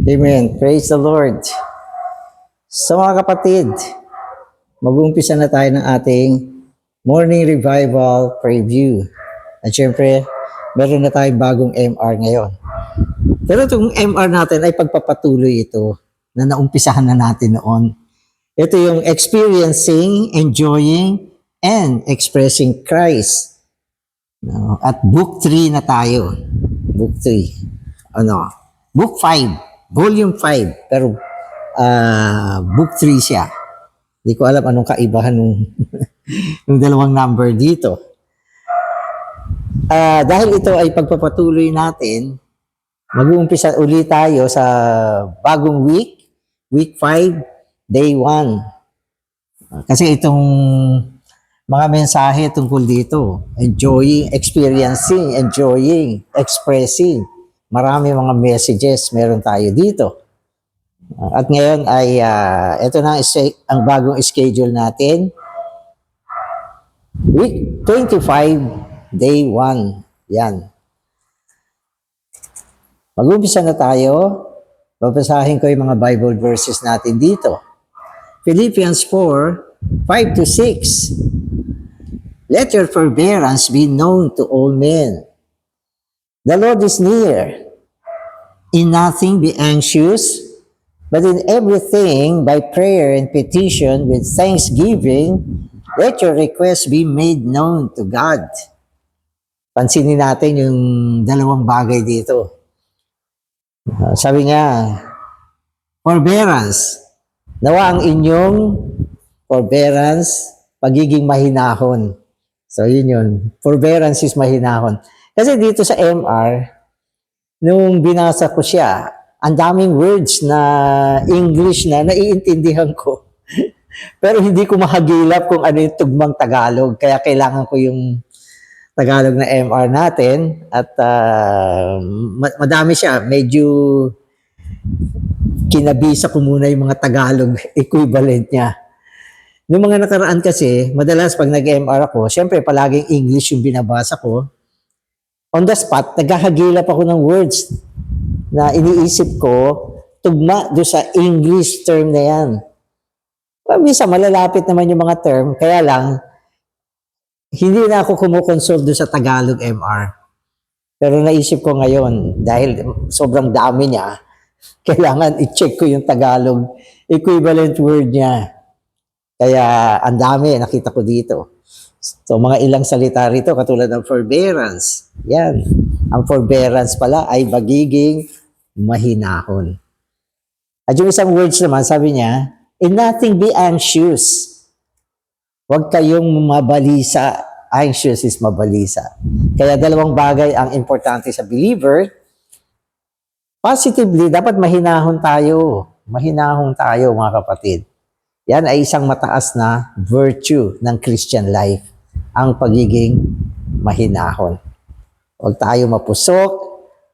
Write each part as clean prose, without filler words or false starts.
Amen. Praise the Lord. So mga kapatid, mag-uumpisa na tayo ng ating Morning Revival Preview. At syempre, meron na tayong bagong MR ngayon. Pero itong MR natin ay pagpapatuloy ito na naumpisahan na natin noon. Ito yung experiencing, enjoying, and expressing Christ. No? At book 3 na tayo. Book 3. Book 5. Volume 5. Pero book 3 siya. Hindi ko alam anong kaibahan ng dalawang number dito. Dahil ito ay pagpapatuloy natin, mag-uumpisa ulit tayo sa bagong week, week 5, day 1. Kasi itong mga mensahe tungkol dito, enjoying, experiencing, enjoying, expressing. Marami mga messages meron tayo dito. At ngayon ay ito na ang bagong schedule natin. Week 25, day 1. Yan. Mag-umpisa na tayo. Babasahin ko yung mga Bible verses natin dito. Philippians 4, 5 to 6. Let your forbearance be known to all men. The Lord is near. In nothing be anxious, but in everything by prayer and petition with thanksgiving, let your requests be made known to God. Pansinin natin yung dalawang bagay dito. Sabi nga, forbearance. Nawa ang inyong forbearance, pagiging mahinahon. So yun. Forbearance is mahinahon. Kasi dito sa MR, nung binasa ko siya, ang daming words na English na naiintindihan ko. Pero hindi ko mahagilap kung ano yung tugmang Tagalog. Kaya kailangan ko yung Tagalog na MR natin. At madami siya. Medyo kinabisa ko muna yung mga Tagalog equivalent niya. Noong mga nakaraan kasi, madalas pag nag-MR ako, syempre palaging English yung binabasa ko. On the spot, naghahagilap ako ng words na iniisip ko, tugma do sa English term na yan. Minsan malalapit naman yung mga term, kaya lang, hindi na ako kumukonsult do sa Tagalog MR. Pero naisip ko ngayon, dahil sobrang dami niya, kailangan i-check ko yung Tagalog equivalent word niya. Kaya ang dami, nakita ko dito. So mga ilang salita rito, katulad ng forbearance. Yan. Ang forbearance pala ay magiging mahinahon. At yung isang words naman, sabi niya, in nothing be anxious. Huwag kayong mabalisa. Anxious is mabalisa. Kaya dalawang bagay ang importante sa believer. Positively, dapat mahinahon tayo. Mahinahon tayo, mga kapatid. Yan ay isang mataas na virtue ng Christian life. Ang pagiging mahinahon. Huwag tayo mapusok.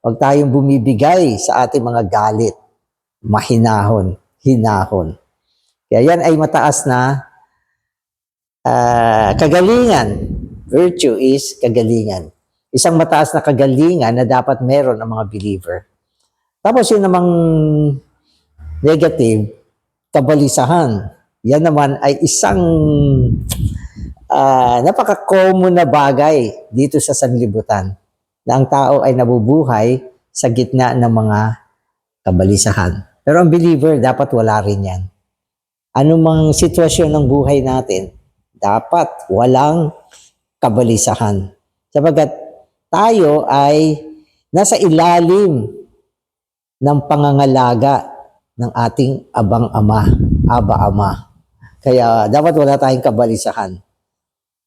Huwag tayong bumibigay sa ating mga galit. Mahinahon. Hinahon. Kaya yan ay mataas na kagalingan. Virtue is kagalingan. Isang mataas na kagalingan na dapat meron ng mga believer. Tapos yun namang negative, kabalisahan. Yan naman ay isang napaka-common na bagay dito sa sanlibutan na ang tao ay nabubuhay sa gitna ng mga kabalisahan. Pero ang believer, dapat wala rin yan. Anumang sitwasyon ng buhay natin, dapat walang kabalisahan. Sapagkat tayo ay nasa ilalim ng pangangalaga ng ating Aba-Ama. Kaya dapat wala tayong kabalisahan.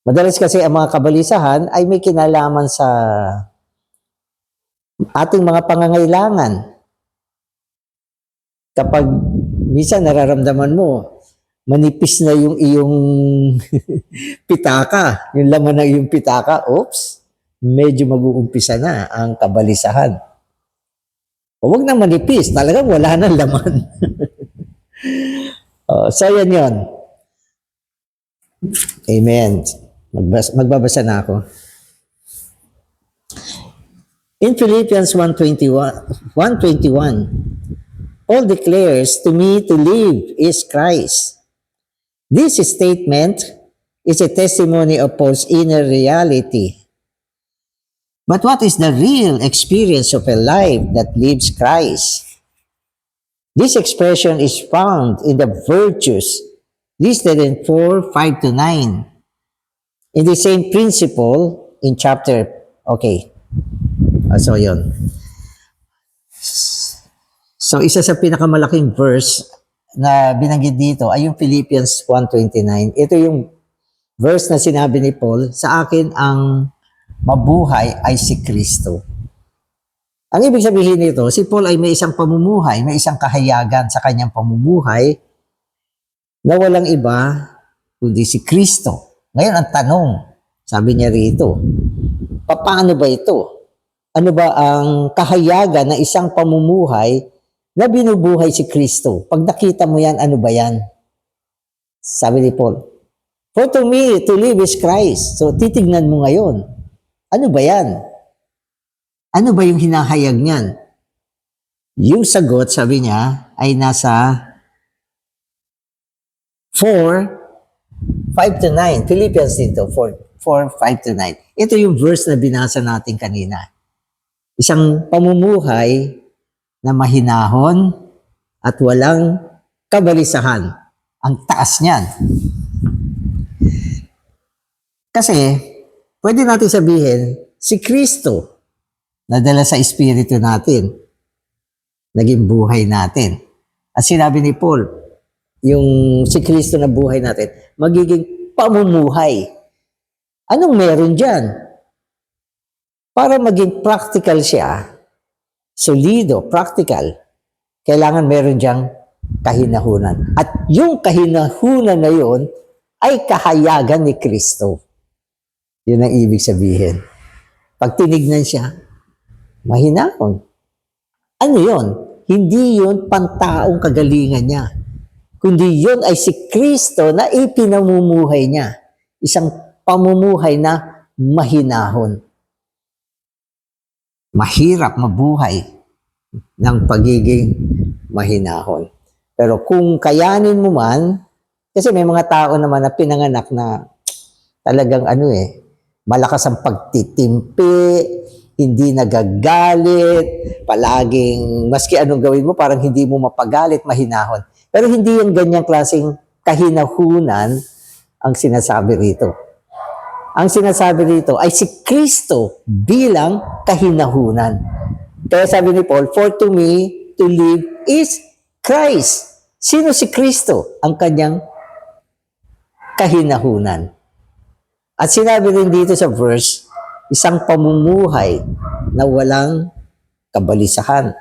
Madalas kasi ang mga kabalisahan ay may kinalaman sa ating mga pangangailangan. Kapag minsan nararamdaman mo, manipis na yung iyong pitaka, yung laman ng iyong pitaka, oops, medyo mag-uumpisa na ang kabalisahan. Huwag nang manipis, talagang wala nang laman. So yan yun. Amen. Magbabasa na ako. In Philippians 1:21, Paul declares, to me to live is Christ. This statement is a testimony of Paul's inner reality. But what is the real experience of a life that lives Christ? This expression is found in the virtues listed in 4:5-9. In the same principle, in chapter, okay, so yun. So isa sa pinakamalaking verse na binanggit dito ay yung Philippians 1:29. Ito yung verse na sinabi ni Paul, sa akin ang mabuhay ay si Kristo. Ang ibig sabihin nito, si Paul ay may isang pamumuhay, may isang kahayagan sa kanyang pamumuhay na walang iba kundi si Kristo. Ngayon ang tanong, sabi niya rito, paano ba ito? Ano ba ang kahayagan ng isang pamumuhay na binubuhay si Kristo? Pag nakita mo yan, ano ba yan? Sabi ni Paul, for to me, to live is Christ. So titignan mo ngayon, ano ba yan? Ano ba yung hinahayag niyan? Yung sagot, sabi niya, ay nasa 4:5-9. Philippians dito, 4:5-9. Ito yung verse na binasa natin kanina. Isang pamumuhay na mahinahon at walang kabalisahan. Ang taas niyan. Kasi, pwede natin sabihin, si Kristo, nadala sa espiritu natin, naging buhay natin. At sinabi ni Paul, yung si Kristo na buhay natin, magiging pamumuhay. Anong meron dyan? Para maging practical siya, solido, practical, kailangan meron diyang kahinahunan. At yung kahinahunan na yun ay kahayagan ni Kristo. Yun ang ibig sabihin. Pag tinignan siya, mahinahon. Ano yun? Hindi yun pantaong kagalingan niya. Kundi yun ay si Kristo na ipinamumuhay niya. Isang pamumuhay na mahinahon. Mahirap mabuhay ng pagiging mahinahon. Pero kung kayanin mo man, kasi may mga tao naman na pinanganak na talagang malakas ang pagtitimpi, hindi nagagalit, palaging, maski anong gawin mo, parang hindi mo mapagalit, mahinahon. Pero hindi yung ganyang klaseng kahinahunan ang sinasabi rito. Ang sinasabi rito ay si Kristo bilang kahinahunan. Kaya sabi ni Paul, for to me, to live is Christ. Sino si Kristo? Ang kanyang kahinahunan. At sinabi rin dito sa verse, isang pamumuhay na walang kabalisahan.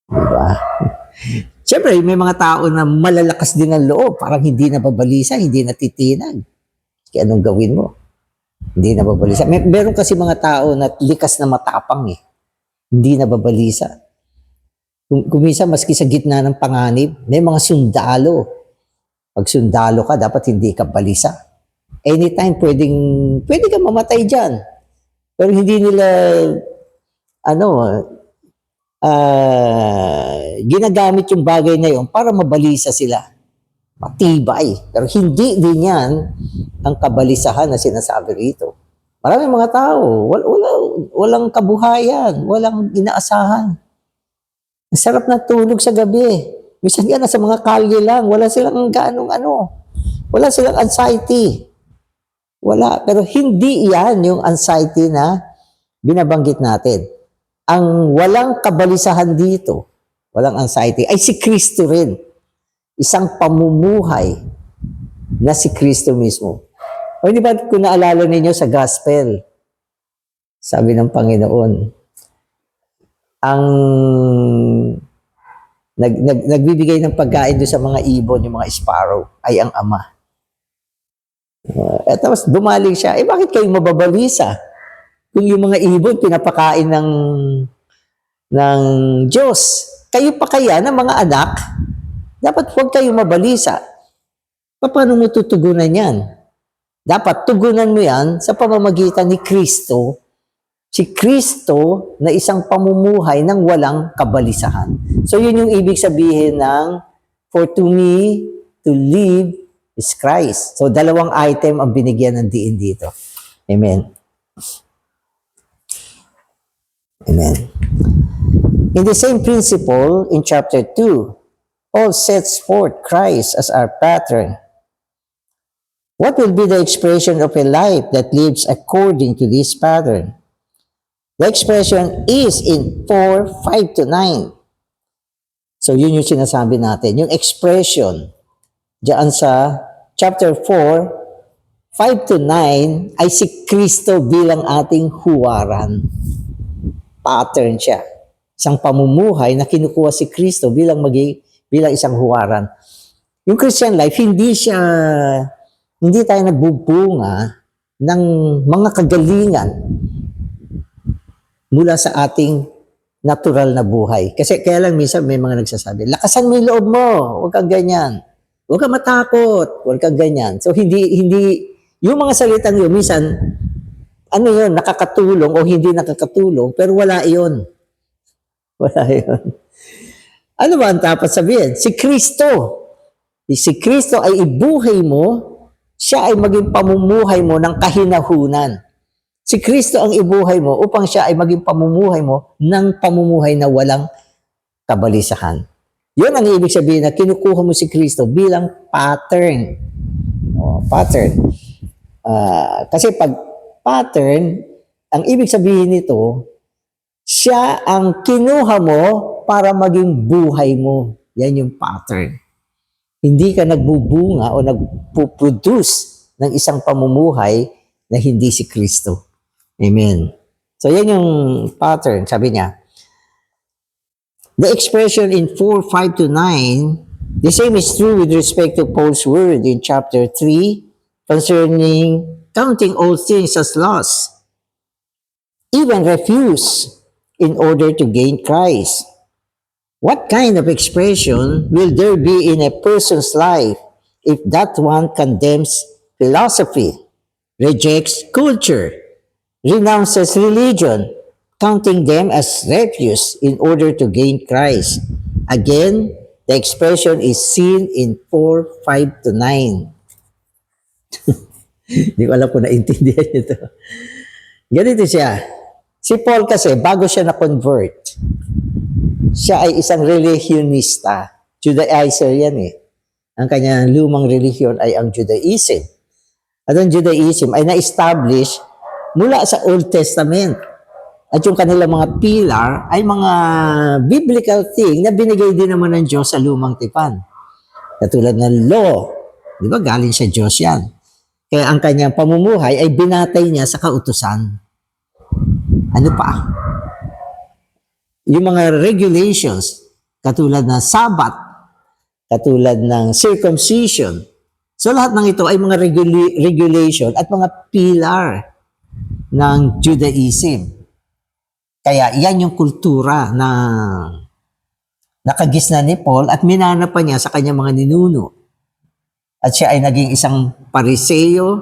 Diba? Siyempre, may mga tao na malalakas din ang loob, parang hindi nababalisa, hindi natitinag. Kaya anong gawin mo? Hindi nababalisa. Meron kasi mga tao na likas na matapang Hindi nababalisa. Kung minsan, maski sa gitna ng panganib, may mga sundalo. Pag sundalo ka, dapat hindi ka balisa. Anytime, pwede ka mamatay dyan. Pero hindi nila, ginagamit yung bagay na yun para mabalisa sila. Matibay. Pero hindi din yan ang kabalisahan na sinasabi rito. Maraming mga tao, walang kabuhayan, walang inaasahan. Ang sarap na tulog sa gabi. Minsan nga nasa mga kalye lang, wala silang wala silang anxiety. Wala. Pero hindi yan yung anxiety na binabanggit natin. Ang walang kabalisahan dito, walang anxiety, ay si Kristo rin. Isang pamumuhay na si Kristo mismo. O di ba kung naalala ninyo sa gospel, sabi ng Panginoon, ang nagbibigay ng pagkain doon sa mga ibon, yung mga sparrow, ay ang Ama. At tapos dumaling siya, bakit kayo mababalisa? Kung yung mga ibon pinapakain ng Diyos, kayo pa kaya ng mga anak, dapat huwag kayo mabalisa. Paano mo tutugunan yan? Dapat tugunan mo yan sa pamamagitan ni Kristo Si Kristo na isang pamumuhay ng walang kabalisahan. So yun yung ibig sabihin ng for to me, to live is Christ. So dalawang item ang binigyan ng diin dito. Amen. Amen. In the same principle, in chapter 2, Paul sets forth Christ as our pattern. What will be the expression of a life that lives according to this pattern? The expression is in 4:5 to 9. So yun yung sinasabi natin. Yung expression diyan sa chapter 4:5 to 9 ay si Kristo bilang ating huwaran. Pattern siya. Isang pamumuhay na kinukuha si Kristo bilang isang huwaran. Yung Christian life, hindi tayo nagbubunga ng mga kagalingan mula sa ating natural na buhay. Kasi kaya lang minsan may mga nagsasabi, lakasan mo yung loob mo, huwag kang ganyan. Huwag kang matakot, huwag kang ganyan. So hindi, yung mga salitang yun, minsan, nakakatulong o hindi nakakatulong, pero wala yun. Wala yun. Ano ba ang dapat sabihin? Si Kristo ay ibuhay mo, siya ay maging pamumuhay mo ng kahinahunan. Si Kristo ang ibuhay mo upang siya ay maging pamumuhay mo ng pamumuhay na walang kabalisahan. Yun ang ibig sabihin na kinukuha mo si Kristo bilang pattern. Pattern. Kasi pag pattern, ang ibig sabihin nito, siya ang kinuha mo para maging buhay mo. Yan yung pattern. Hindi ka nagbubunga o nagpuproduce ng isang pamumuhay na hindi si Kristo. Amen. So yan yung pattern, sabi niya. The expression in 4:5 to 9, the same is true with respect to Paul's word in chapter 3 concerning counting all things as loss, even refuse in order to gain Christ. What kind of expression will there be in a person's life if that one condemns philosophy, rejects culture, renounces religion, counting them as refuse in order to gain Christ? Again, the expression is seen in 4:5 to 9. Hindi ko alam kung naintindihan nyo ito. Ganito siya. Si Paul kasi, bago siya na-convert, siya ay isang religionista. Judaizer yan eh. Ang kanyang lumang relihiyon ay ang Judaism. At ang Judaism ay na-establish mula sa Old Testament. At yung kanilang mga pillar ay mga biblical thing na binigay din naman ng Diyos sa lumang tipan. Katulad ng law. Di ba? Galing sa Diyos yan. Kaya ang kanyang pamumuhay ay binatay niya sa kautusan. Ano pa? Yung mga regulations, katulad ng Sabbath, katulad ng circumcision. So lahat ng ito ay mga regulation at mga pillar ng Judaism. Kaya yan yung kultura na nakagisna ni Paul at minana pa niya sa kanyang mga ninuno. At siya ay naging isang pariseo,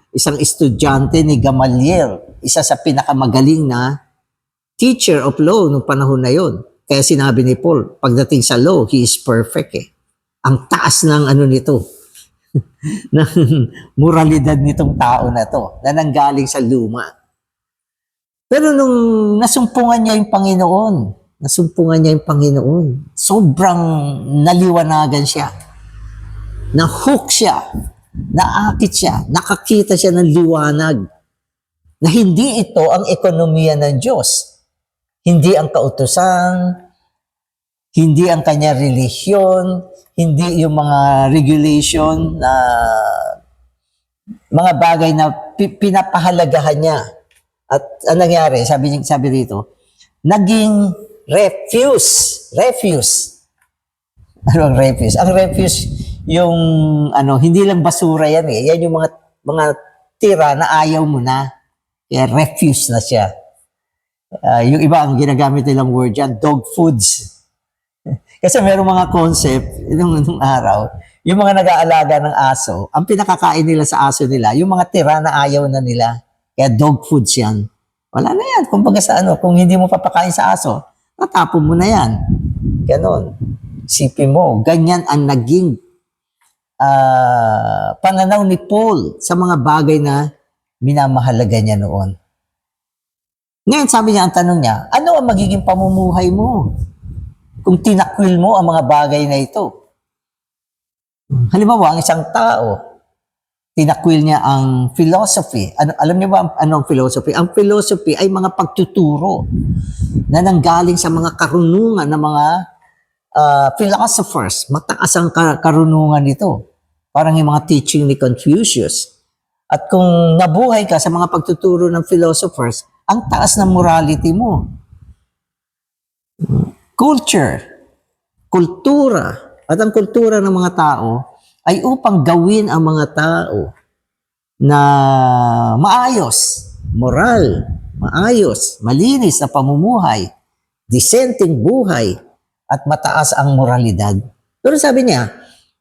isang estudyante ni Gamaliel, isa sa pinakamagaling na teacher of law nung panahon na yon. Kaya sinabi ni Paul, pagdating sa law, he is perfect eh. Ang taas ng nito, ng moralidad nitong tao na to, na nanggaling sa luma. Pero nung nasumpungan niya yung Panginoon, sobrang naliwanagan siya. Na-hook siya, naakit siya, nakakita siya ng liwanag na hindi ito ang ekonomiya ng Diyos. Hindi ang kautusan, hindi ang kanya relihiyon, hindi yung mga regulation na mga bagay na pinapahalagahan niya. At ang nangyari, sabi dito, naging refuse. Ano ang refuse? Ang refuse, yung hindi lang basura yan eh. Yan yung mga tira na ayaw mo na. Kaya refuse na siya. Yung iba, ang ginagamit nilang word yan, dog foods. Kasi merong mga concept, nung araw, yung mga nag-aalaga ng aso, ang pinakakain nila sa aso nila, yung mga tira na ayaw na nila. Kaya dog foods yan. Wala na yan. Kumbaga sa ano, kung hindi mo papakain sa aso, natapon mo na yan. Ganon. Isipin mo, ganyan ang naging pananaw ni Paul sa mga bagay na minamahalaga niya noon. Ngayon, sabi niya, ang tanong niya, ano ang magiging pamumuhay mo kung tinakwil mo ang mga bagay na ito? Halimbawa, ang isang tao, tinakwil niya ang philosophy. Alam niyo ba ano ang philosophy? Ang philosophy ay mga pagtuturo na nanggaling sa mga karunungan ng mga philosophers. Mataas ang karunungan nito. Parang yung mga teaching ni Confucius. At kung nabuhay ka sa mga pagtuturo ng philosophers, ang taas ng morality mo. Culture, kultura, at ang kultura ng mga tao ay upang gawin ang mga tao na maayos, moral, maayos, malinis na pamumuhay, disenteng buhay, at mataas ang moralidad. Pero sabi niya,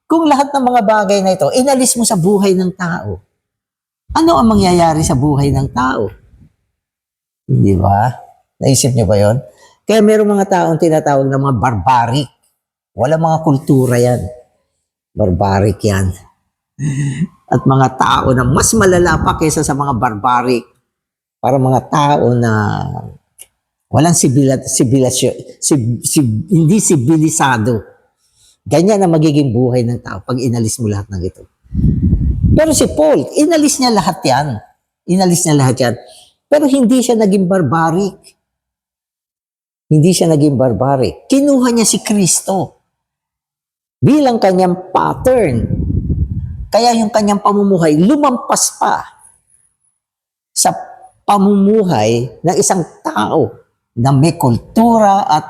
kung lahat ng mga bagay na ito, inalis mo sa buhay ng tao, ano ang mangyayari sa buhay ng tao? Di ba? Naisip niyo ba yon? Kaya mayroong mga taong tinatawag na mga barbaric. Wala mga kultura yan. Barbaric yan. At mga tao na mas malala pa kaysa sa mga barbaric. Para mga tao na walang hindi sibilisado. Ganyan ang magiging buhay ng tao pag inalis mo lahat ng ito. Pero si Paul, inalis niya lahat yan. Inalis niya lahat yan. Pero hindi siya naging barbaric. Hindi siya naging barbaric. Kinuha niya si Kristo bilang kanyang pattern. Kaya yung kanyang pamumuhay lumampas pa sa pamumuhay ng isang tao na may kultura at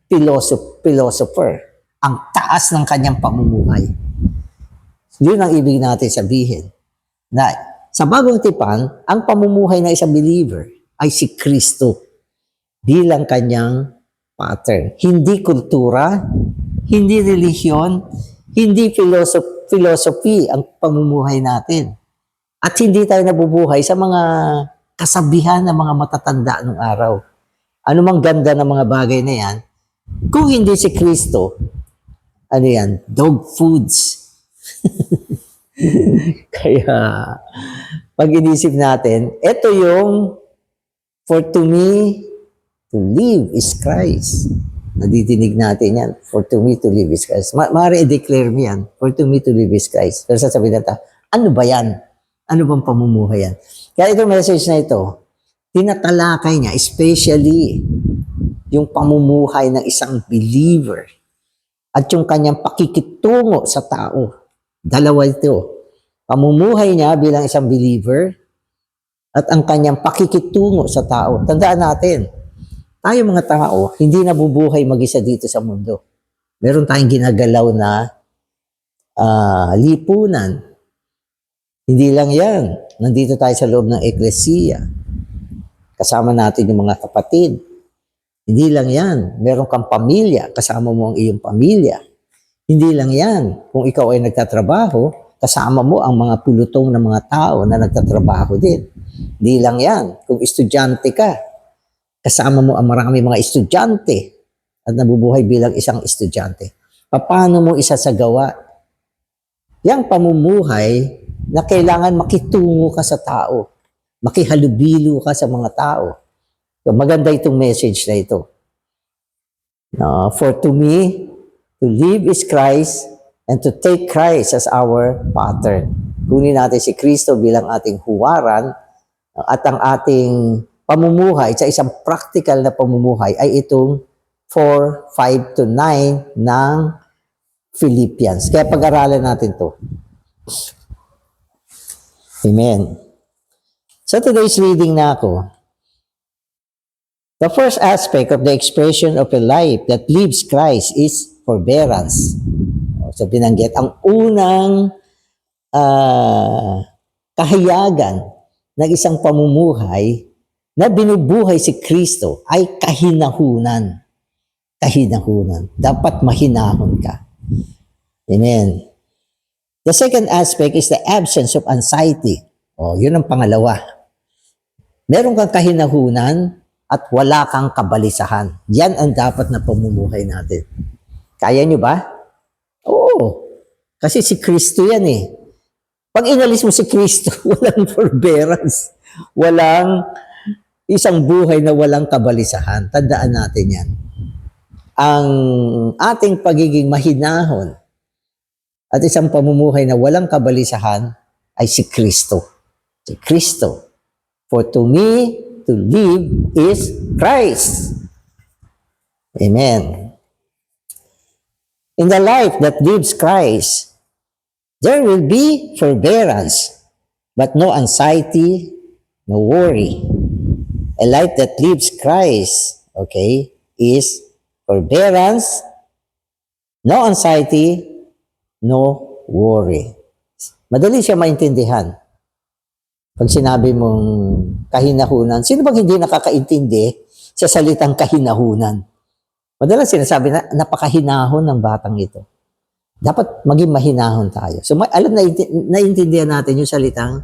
philosopher. Ang taas ng kanyang pamumuhay. Yun ang ibig natin sabihin. Na sa bagong tipan, ang pamumuhay ng isang believer ay si Kristo bilang kanyang pattern. Hindi kultura, hindi relihiyon, hindi philosophy ang pamumuhay natin. At hindi tayo nabubuhay sa mga kasabihan ng mga matatanda nung araw. Ano mang ganda ng mga bagay na yan, kung hindi si Kristo, ano yan, dog foods. Kaya, pag inisip natin, ito yung, for to me, to live is Christ. Naditinig natin yan. For to me, to live is Christ. Maaari i-declare mo yan. For to me, to live is Christ. Pero sasabihin natin, ano ba yan? Ano bang pamumuhay yan? Kaya itong message na ito, tinatalakay niya, especially yung pamumuhay ng isang believer at yung kanyang pakikitungo sa tao. Dalawa ito. Pamumuhay niya bilang isang believer at ang kanyang pakikitungo sa tao. Tandaan natin, tayo mga tao, hindi nabubuhay mag-isa dito sa mundo. Meron tayong ginagalaw na lipunan. Hindi lang yan. Nandito tayo sa loob ng eklesiya. Kasama natin yung mga kapatid. Hindi lang yan. Meron kang pamilya. Kasama mo ang iyong pamilya. Hindi lang yan. Kung ikaw ay nagtatrabaho, kasama mo ang mga pulutong ng mga tao na nagtatrabaho din. Hindi lang yan. Kung estudyante ka, kasama mo ang marami mga estudyante at nabubuhay bilang isang estudyante. Paano mo isasagawa yang pamumuhay na kailangan makitungo ka sa tao, makihalubilo ka sa mga tao? So, maganda itong message na ito. For to me, to live is Christ and to take Christ as our pattern. Kunin natin si Kristo bilang ating huwaran at ang ating pamumuhay sa isang practical na pamumuhay ay itong 4, 5 to 9 ng Philippians. Kaya pag-aralan natin to. Amen. So today's reading na ako. The first aspect of the expression of a life that lives Christ is forbearance. So binanggit, ang unang kahayagan ng isang pamumuhay na binubuhay si Kristo ay kahinahunan. Kahinahunan. Dapat mahinahon ka. Amen. The second aspect is the absence of anxiety. Yun ang pangalawa. Meron kang kahinahunan at wala kang kabalisahan. Yan ang dapat na pamumuhay natin. Kaya nyo ba? Oo. Kasi si Kristo yan eh. Pag inalis mo si Kristo, walang forbearance. Walang isang buhay na walang kabalisahan. Tandaan natin yan. Ang ating pagiging mahinahon at isang pamumuhay na walang kabalisahan ay si Kristo. Si Kristo. For to me, to live is Christ. Amen. In the life that lives Christ, there will be forbearance, but no anxiety, no worry. A life that lives Christ, okay, is forbearance, no anxiety, no worry. Madali siya maintindihan. Pag sinabi mong kahinahunan, sino bang hindi nakakaintindi sa salitang kahinahunan? Madalas sinasabi na napakahinahon ng batang ito. Dapat maging mahinahon tayo. So alam na naiintindihan natin yung salitang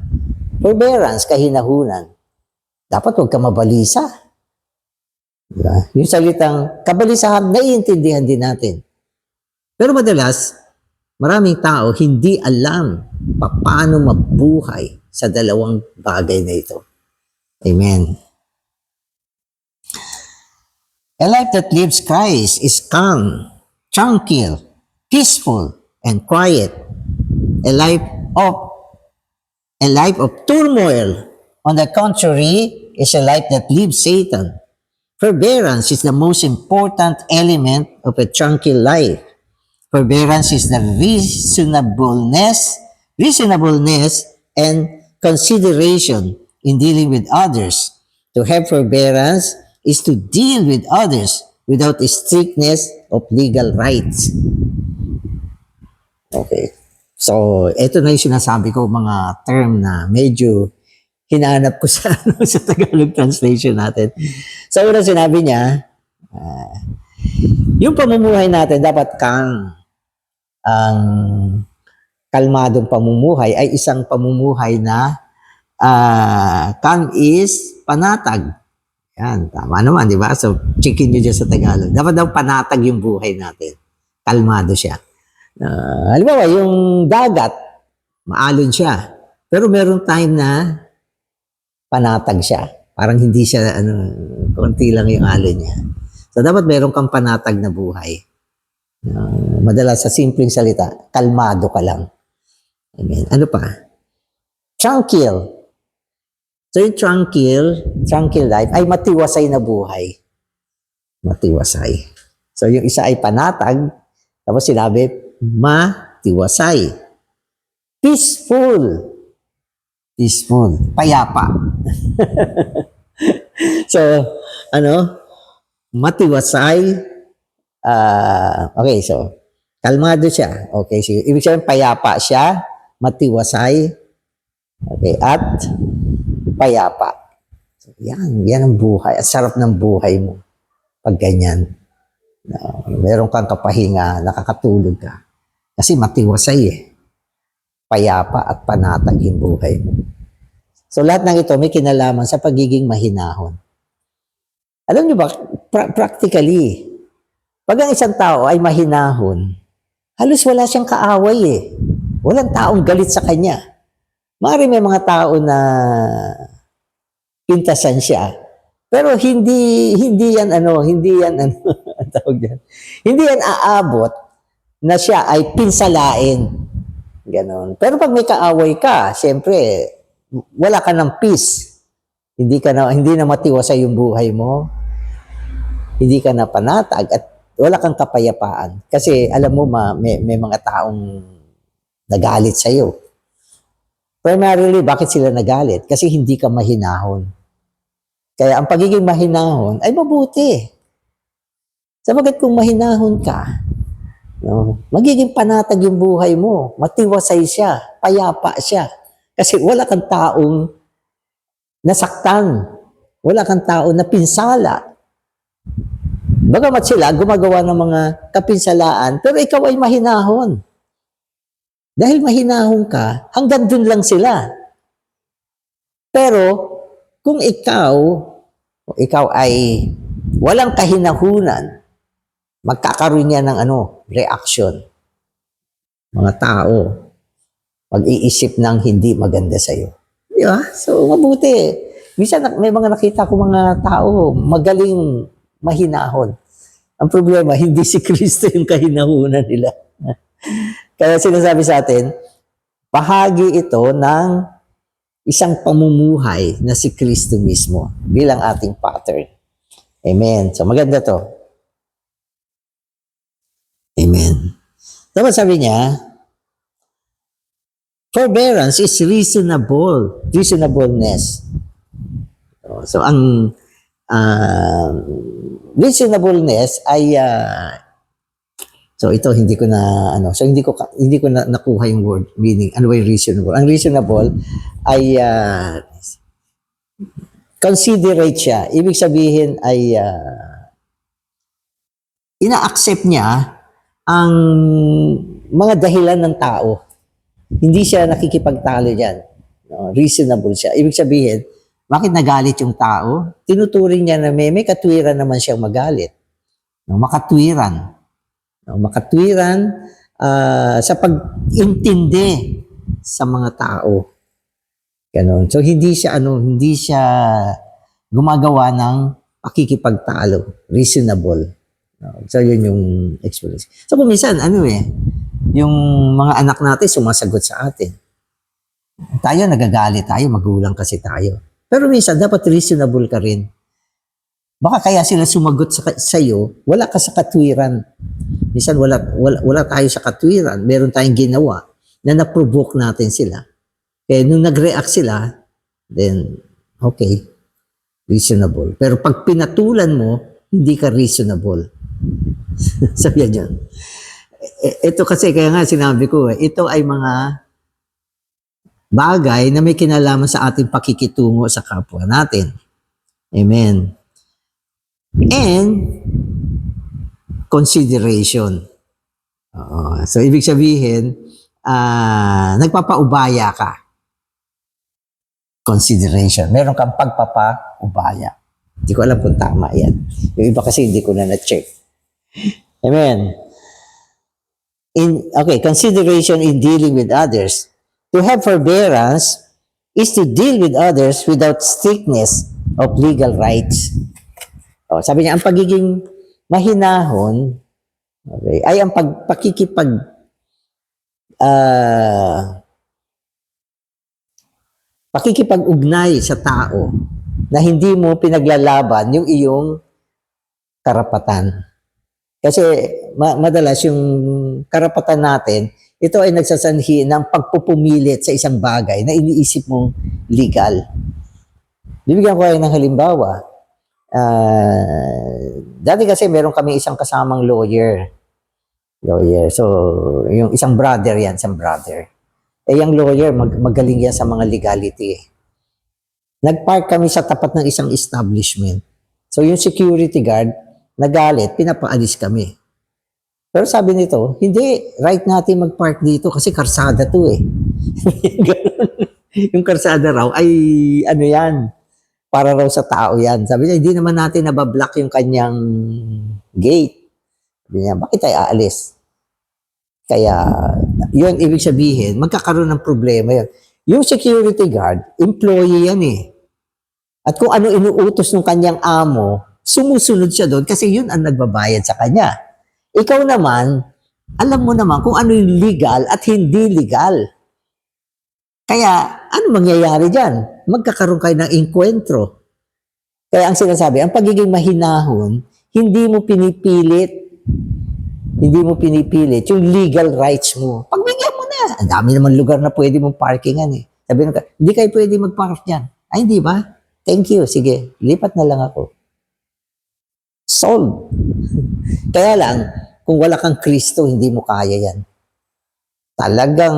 forbearance, kahinahunan. Dapat huwag ka mabalisa. Diba? Yung salitang kabalisahan, naiintindihan din natin. Pero madalas, maraming tao hindi alam paano mabuhay sa dalawang bagay na ito. Amen. A life that lives Christ is calm, tranquil, peaceful, and quiet. A life of turmoil, on the contrary, is a life that lives Satan. Forbearance is the most important element of a tranquil life. Forbearance is the reasonableness and consideration in dealing with others. To have forbearance is to deal with others without the strictness of legal rights. Okay. So, ito na yung sinasabi ko, mga term na medyo hinahanap ko sa, sa Tagalog translation natin. So, una sinabi niya, yung pamumuhay natin dapat kang ang kalmadong pamumuhay ay isang pamumuhay na calm is panatag. Yan, tama naman, di ba? So, checkin nyo dyan sa Tagalog. Dapat daw panatag yung buhay natin. Kalmado siya. Halimbawa, yung dagat, maalon siya. Pero meron time na panatag siya. Parang hindi siya, konti lang yung alon niya. So, dapat meron kang panatag na buhay. Madalas sa simpleng salita, kalmado ka lang. Amen. Ano pa? Tranquil. So yung tranquil life ay matiwasay na buhay. Matiwasay. So yung isa ay panatag, tapos sinabi, matiwasay. Peaceful. Peaceful. Payapa. So, matiwasay. Okay, so, kalmado siya. Okay, so, ibig sabihin, payapa siya, matiwasay, okay, at payapa. So, yan ang buhay. At sarap ng buhay mo pag ganyan. Meron kang kapahinga, nakakatulog ka. Kasi matiwasay eh. Payapa at panatag yung buhay mo. So, lahat ng ito may kinalaman sa pagiging mahinahon. Alam niyo ba, practically, pag ang isang tao ay mahinahon, halos wala siyang kaaway eh. Walang taong galit sa kanya. Maaari may mga tao na pintasan siya. Pero hindi yan ang tawag yan. Hindi yan aabot na siya ay pinsalain. Ganon. Pero pag may kaaway ka, siyempre, wala ka ng peace. Hindi na matiwasay yung buhay mo. Hindi ka na panatag at wala kang kapayapaan. Kasi alam mo, may mga taong nagalit sa'yo. Primarily, bakit sila nagalit? Kasi hindi ka mahinahon. Kaya ang pagiging mahinahon ay mabuti. Sabagat kung mahinahon ka, magiging panatag yung buhay mo. Matiwasay siya. Payapa siya. Kasi wala kang taong nasaktan. Wala kang taong napinsala. Bagamat sila gumagawa ng mga kapinsalaan, pero ikaw ay mahinahon. Dahil mahinahon ka, hanggang dun lang sila. Pero, kung ikaw ay walang kahinahunan, magkakaroon niya ng reaction. Mga tao, mag-iisip ng hindi maganda sa'yo. Di ba? So, mabuti. Minsan, may mga nakita ko mga tao, magaling mahinahon. Ang problema, hindi si Kristo yung kahinahunan nila. Kaya sinasabi sa atin, bahagi ito ng isang pamumuhay na si Kristo mismo bilang ating pattern. Amen. So, maganda to. Amen. Dapat sabi niya, forbearance is reasonableness. So, ang reasonableness ay so ito hindi ko na hindi ko na nakuha yung word meaning. Ano ba yung reasonable? Ang reasonable ay considerate siya. Ibig sabihin ay ina-accept niya ang mga dahilan ng tao. Hindi siya nakikipagtalo diyan. Reasonable siya. Ibig sabihin, bakit nagalit yung tao? Tinuturing niya na may katwiran naman siyang magalit. Makatwiran. Makatwiran sa pag-intindi sa mga tao. Ganon. So hindi siya gumagawa ng pakikipagtalo. Reasonable. So yun yung experience. So kung minsan yung mga anak natin sumasagot sa atin. Tayo nagagalit tayo, magulang kasi tayo. Pero minsan, dapat reasonable ka rin. Baka kaya sila sumagot sa iyo, wala ka sa katwiran. Minsan, wala tayo sa katwiran. Meron tayong ginawa na na-provoke natin sila. Kaya nung nag-react sila, then, okay, reasonable. Pero pag pinatulan mo, hindi ka reasonable. Sabihan yun. Ito kasi, kaya nga sinabi ko, ito ay mga bagay na may kinalaman sa ating pakikitungo sa kapwa natin. Amen. And consideration. So, ibig sabihin, nagpapaubaya ka. Consideration. Meron kang pagpapaubaya. Hindi ko alam kung tama yan. Yung iba kasi hindi ko na na-check. Amen. Consideration in dealing with others. To have forbearance is to deal with others without strictness of legal rights. Sabi niya, ang pagiging mahinahon ay ang pakikipag-ugnay sa tao na hindi mo pinaglalaban yung iyong karapatan. Kasi madalas yung karapatan natin, ito ay nagsasanhi ng pagpupumilit sa isang bagay na iniisip mong legal. Bibigyan ko kayo ng halimbawa. Dati kasi meron kami isang kasamang lawyer. So, yung isang brother. Yung lawyer, magaling yan sa mga legality. Nagpark kami sa tapat ng isang establishment. So, yung security guard, nagalit, pinapaalis kami. Pero sabi nito, hindi, right natin mag-park dito kasi karsada to eh. Yung karsada raw ay yan, para raw sa tao yan. Sabi niya, hindi naman natin nabablock yung kanyang gate. Sabi niya, bakit tayo aalis? Kaya, yun ibig sabihin, magkakaroon ng problema yun. Yung security guard, employee yan eh. At kung ano inuutos ng kanyang amo, sumusunod siya doon kasi yun ang nagbabayad sa kanya. Ikaw naman, alam mo naman kung ano yung legal at hindi legal. Kaya, ano mangyayari dyan? Magkakaroon kayo ng enkwentro. Kaya ang sinasabi, ang pagiging mahinahon, hindi mo pinipilit yung legal rights mo. Pagbigyan mo na. Ang dami naman lugar na pwede mong parkingan eh. Sabi nung, hindi kayo pwede mag-park dyan. Ay, hindi ba? Thank you. Sige, lipat na lang ako. Solve. Kaya lang, kung wala kang Kristo, hindi mo kaya yan. Talagang,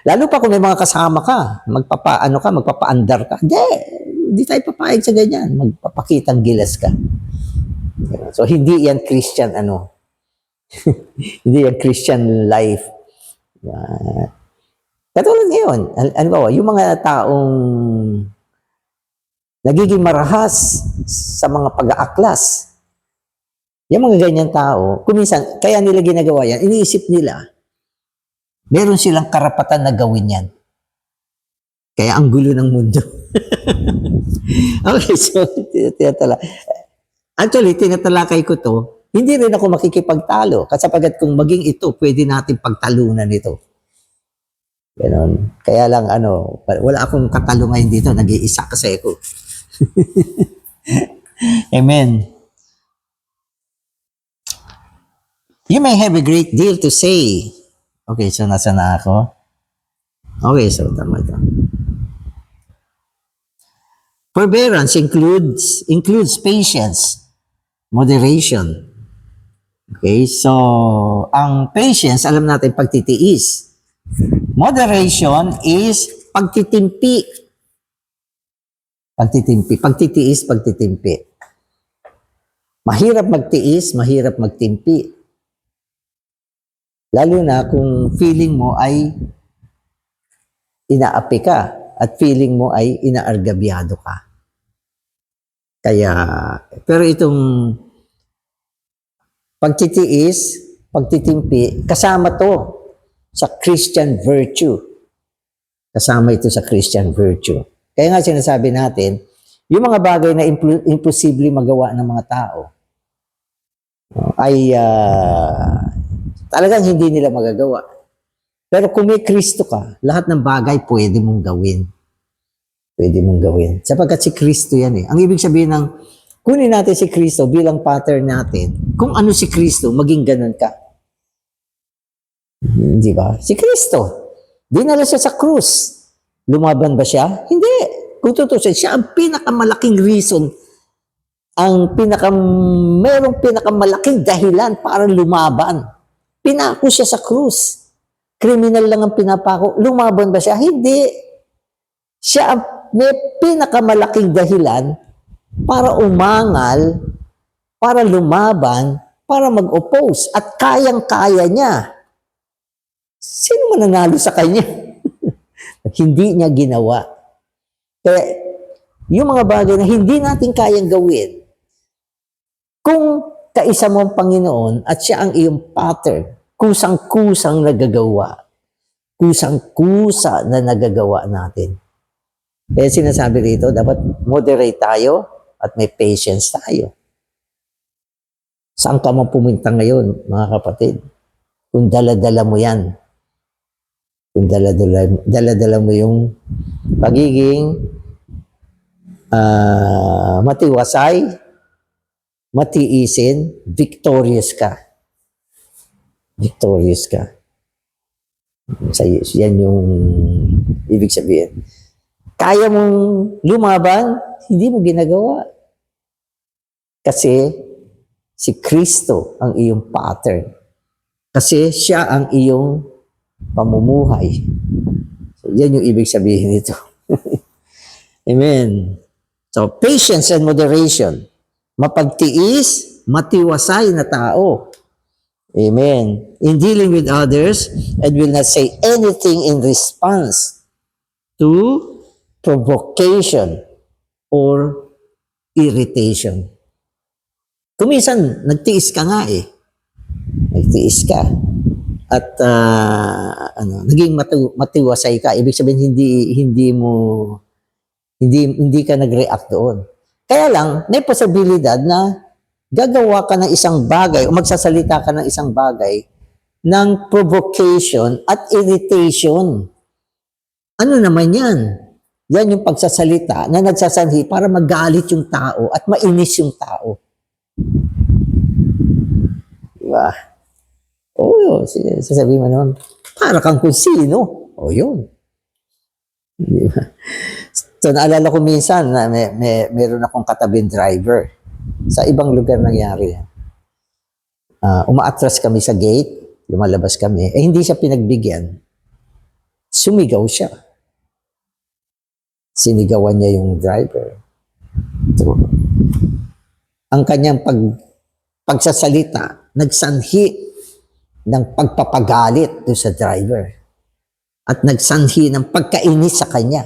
lalo pa kung may mga kasama ka, magpapaandar ka. Hindi tayo papayag sa ganyan. Magpapakitang gilas ka. So, hindi yan Christian, hindi yan Christian life. Katulad ngayon, yung mga taong nagiging marahas sa mga pag-aaklas. Yung mga ganyan tao, kuminsan, kaya nila ginagawa yan, iniisip nila, meron silang karapatan na gawin yan. Kaya ang gulo ng mundo. Okay, so, tinatalakay ko to, hindi rin ako makikipagtalo, kasi sapagkat kung maging ito, pwede natin pagtalunan ito. Ganon. Kaya lang, wala akong katalo ngayon dito, nag-iisa kasi ako. Amen. You may have a great deal to say. Okay, so nasa na ako? Okay, so tama ito. Forbearance includes patience, moderation. Okay, so ang patience, alam natin pagtitiis. Moderation is pagtitimpi. Pagtitiis, pagtitimpi. Mahirap magtiis, mahirap magtimpi. Lalo na kung feeling mo ay inaapi ka at feeling mo ay inaargabyado ka. Kaya, pero itong pagtitiis, pagtitimpi, kasama to sa Christian virtue. Kasama ito sa Christian virtue. Kaya nga sinasabi natin, yung mga bagay na imposible magawa ng mga tao ay talagang hindi nila magagawa. Pero kung may Kristo ka, lahat ng bagay pwede mong gawin. Pwede mong gawin. Sapagkat si Kristo yan eh. Ang ibig sabihin ng, kunin natin si Kristo bilang pattern natin. Kung ano si Kristo, maging ganun ka. Di ba? Si Kristo. Dinala siya sa krus. Lumaban ba siya? Hindi. Kung tutusin, siya ang pinakamalaking reason, merong pinakamalaking dahilan para lumaban. Pinako siya sa krus. Kriminal lang ang pinapako. Lumaban ba siya? Hindi. Siya ang may pinakamalaking dahilan para umangal, para lumaban, para mag-oppose. At kayang-kaya niya. Sino mananalo sa kanya? Hindi niya ginawa. Kaya, yung mga bagay na hindi natin kayang gawin, kung kaisa mo ang Panginoon at siya ang iyong pattern, kusang-kusang nagagawa. Kusang-kusa na nagagawa natin. Kaya sinasabi rito, dapat moderate tayo at may patience tayo. Saan ka man pumunta ngayon, mga kapatid? Kung dala-dala mo yan, kung dala-dala mo yung pagiging matiwasay, matiisin, victorious ka. Victorious ka. Yan yung ibig sabihin. Kaya mong lumaban, hindi mo ginagawa. Kasi si Kristo ang iyong pattern. Kasi siya ang iyong pamumuhay. So, yan yung ibig sabihin nito. Amen. So, patience and moderation. Mapagtiis, matiwasay na tao. Amen. In dealing with others, and will not say anything in response to provocation or irritation. Kumisan, nagtiis ka nga eh. Nagtiis ka. At naging matiwasay ka. Ibig sabihin hindi ka nag-react doon. Kaya lang, may posibilidad na gagawa ka ng isang bagay o magsasalita ka ng isang bagay ng provocation at irritation. Ano naman yan? Yan yung pagsasalita na nagsasanhi para magalit yung tao at mainis yung tao. Diba? Oo, sasabihin mo naman, para kang kung sino. O yun. Diba? So, naalala ko minsan na meron akong katabing driver. Sa ibang lugar nangyari yan. Umaatras kami sa gate, lumalabas kami, hindi siya pinagbigyan. Sumigaw siya. Sinigawan niya yung driver. So, ang kanyang pagsasalita, nagsanhi ng pagpapagalit doon sa driver. At nagsanhi ng pagkainis sa kanya.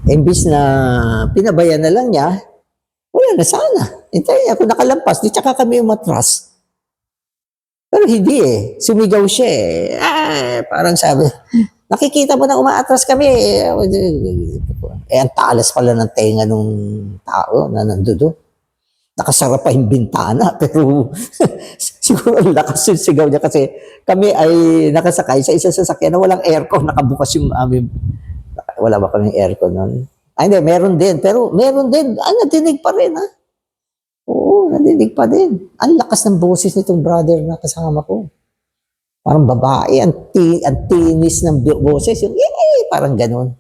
Imbis na pinabayan na lang niya, wala na sana. Hintay ako nakalampas, di tsaka kami umatras. Pero hindi eh. Sumigaw siya eh. Parang sabi, nakikita mo na umaatras kami eh. Ang talas pala ng tenga nung tao na nandoon. Nakasara pa yung bintana, pero siguro ang lakas yung sigaw niya kasi kami ay nakasakay sa isang sasakyan na walang aircon, nakabukas yung aming, wala ba kaming aircon nun? Hindi, meron din, pero meron din, nadinig pa rin ha. Oo, nadinig pa din. Ang lakas ng boses nitong brother na kasama ko. Parang babae, ang tinis ng boses, yung parang ganun.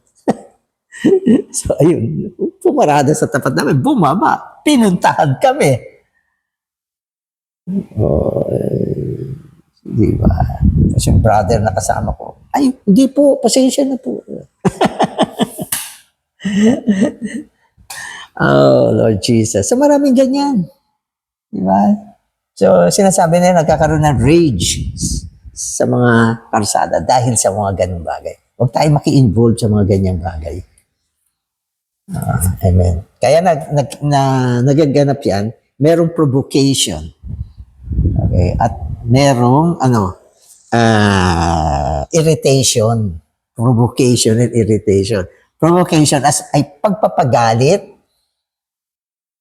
So, ayun, pumarada sa tapat namin, bumaba, pinuntahan kami. Di ba? Kasi yung brother na kasama ko, ay, hindi po, pasensya na po. Oh, Lord Jesus. So, maraming ganyan. Di ba? So, sinasabi na nagkakaroon ng rage sa mga karsada dahil sa mga ganung bagay. Huwag tayo maki-involve sa mga ganyang bagay. Amen. Kaya nagaganap yan, merong provocation. Okay? At merong, irritation. Provocation and irritation. Provocation ay pagpapagalit.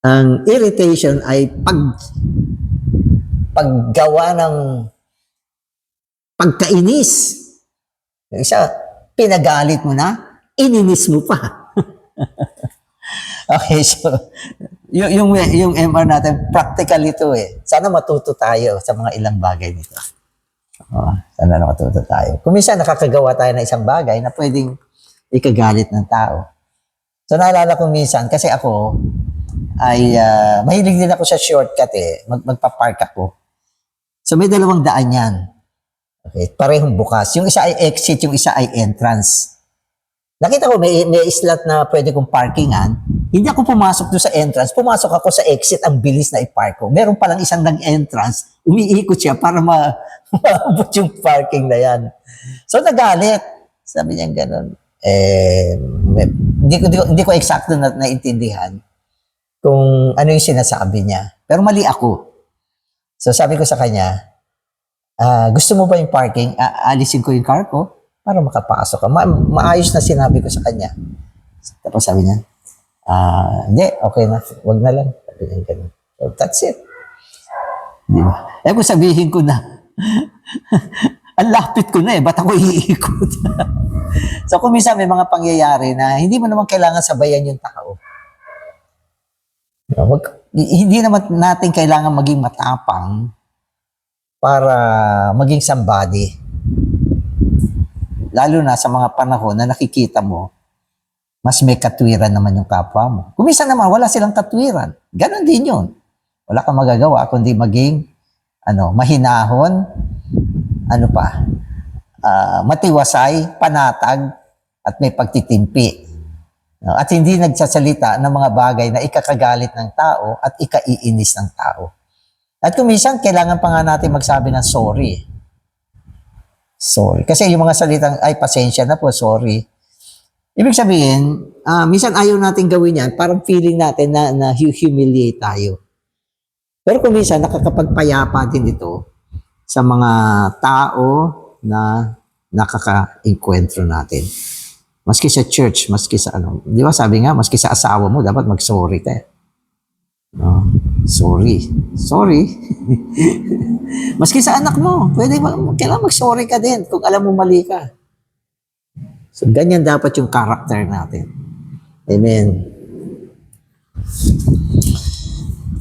Ang irritation ay paggawa ng pagkainis. Yung isa, pinagalit mo na, ininis mo pa. Okay, so yung MR natin, practical ito eh. Sana matuto tayo sa mga ilang bagay nito. Sana matuto tayo. Kung minsan nakakagawa tayo ng isang bagay na pwedeng ikagalit ng tao. So naalala ko minsan, kasi ako ay mahilig din ako sa shortcut eh. Magpa-park ako. So may dalawang daan yan. Okay, parehong bukas. Yung isa ay exit, yung isa ay entrance. Nakita ko may slot na pwede kong parkingan. Hindi ako pumasok doon sa entrance. Pumasok ako sa exit, ang bilis na i-park ko. Meron palang isang nag-entrance, umiikot siya para maabot yung parking na yan. So nagalit. Sabi niya gano'n. Hindi ko eksakto na naintindihan kung ano yung sinasabi niya. Pero mali ako. So sabi ko sa kanya, gusto mo ba yung parking? Alisin ko yung car ko para makapasok ka. Maayos na sinabi ko sa kanya. Tapos sabi niya, hindi, okay na. Wag na lang. Sabi niya ganun. So that's it. Di ba? Kung sabihin ko na, ang lapit ko na eh, ba't ako iikot? So kung minsan may mga pangyayari na hindi mo naman kailangan sabayan yung tao. Hindi naman natin kailangan maging matapang para maging somebody. Lalo na sa mga panahon na nakikita mo, mas may katwiran naman yung kapwa mo. Kung minsan naman, wala silang katwiran. Ganon din yun. Wala kang magagawa kundi maging mahinahon, matiwasay, panatag, at may pagtitimpi. At hindi nagsasalita ng mga bagay na ikakagalit ng tao at ikaiinis ng tao. At kung minsan, kailangan pa nga natin magsabi ng sorry. Sorry. Kasi yung mga salitang, ay, pasensya na po, sorry. Ibig sabihin, minsan ayaw natin gawin yan, parang feeling natin na humiliate tayo. Pero kung minsan, nakakapagpayapa din ito sa mga tao na nakaka-enkwentro natin. Maski sa church, maski sa di ba sabi nga, maski sa asawa mo, dapat mag-sorry ka. No? Sorry. Maski sa anak mo, kailangan mag-sorry ka din kung alam mo mali ka. So, ganyan dapat yung character natin. Amen.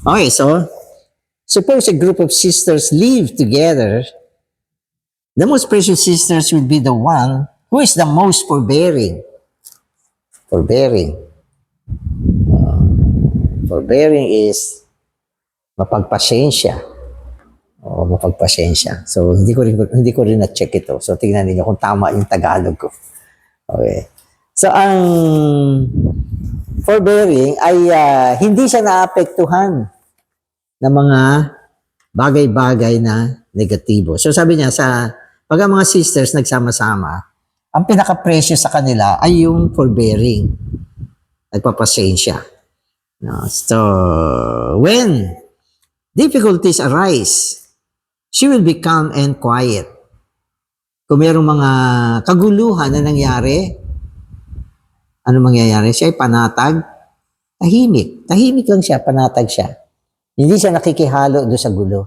Okay, so, suppose a group of sisters live together, the most precious sisters will be the one who is the most forbearing. Forbearing is mapagpasensya. Mapagpasensya. So, hindi ko rin na-check ito. So, tingnan niyo kung tama yung Tagalog ko. Okay. So, ang forbearing ay hindi siya naapektuhan ng mga bagay-bagay na negatibo. So, sabi niya, pag ang mga sisters nagsama-sama, ang pinaka-precious sa kanila ay yung forbearing. Nagpapasensya. No? So, when difficulties arise, she will be calm and quiet. Kung mayroong mga kaguluhan na nangyari, ano mangyayari? Siya ay panatag, tahimik. Tahimik lang siya, panatag siya. Hindi siya nakikihalo doon sa gulo.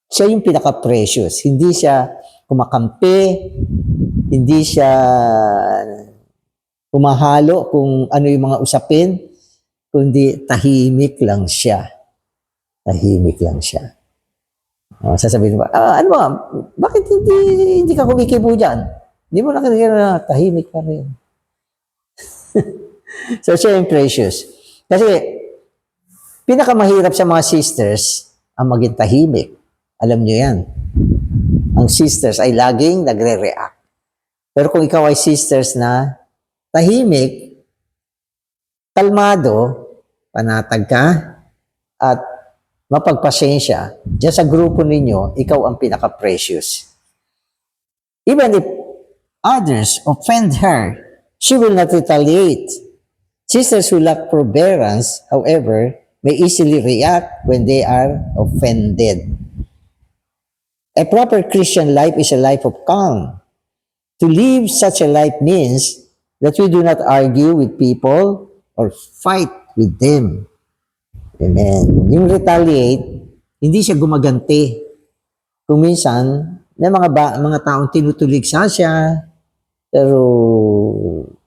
Siya yung pinaka-precious. Hindi siya kumakampi, hindi siya kumahalo kung ano yung mga usapin, kundi tahimik lang siya. Tahimik lang siya. Sasabihin mo, ano ba, bakit hindi ka kumikibo dyan? Hindi mo nakikita na tahimik pa rin. So, siya yung precious. Kasi, pinakamahirap sa mga sisters ang maging tahimik. Alam nyo yan. Ang sisters ay laging nagre-react. Pero kung ikaw ay sisters na tahimik, kalmado, panatag ka, at mapagpasensya, diyan sa grupo ninyo, ikaw ang pinaka-precious. Even if others offend her, she will not retaliate. Sisters who lack forbearance, however, may easily react when they are offended. A proper Christian life is a life of calm. To live such a life means that we do not argue with people or fight with them. Amen. Yung retaliate, hindi siya gumaganti. Kung minsan, may mga taong tinutuligsa siya, pero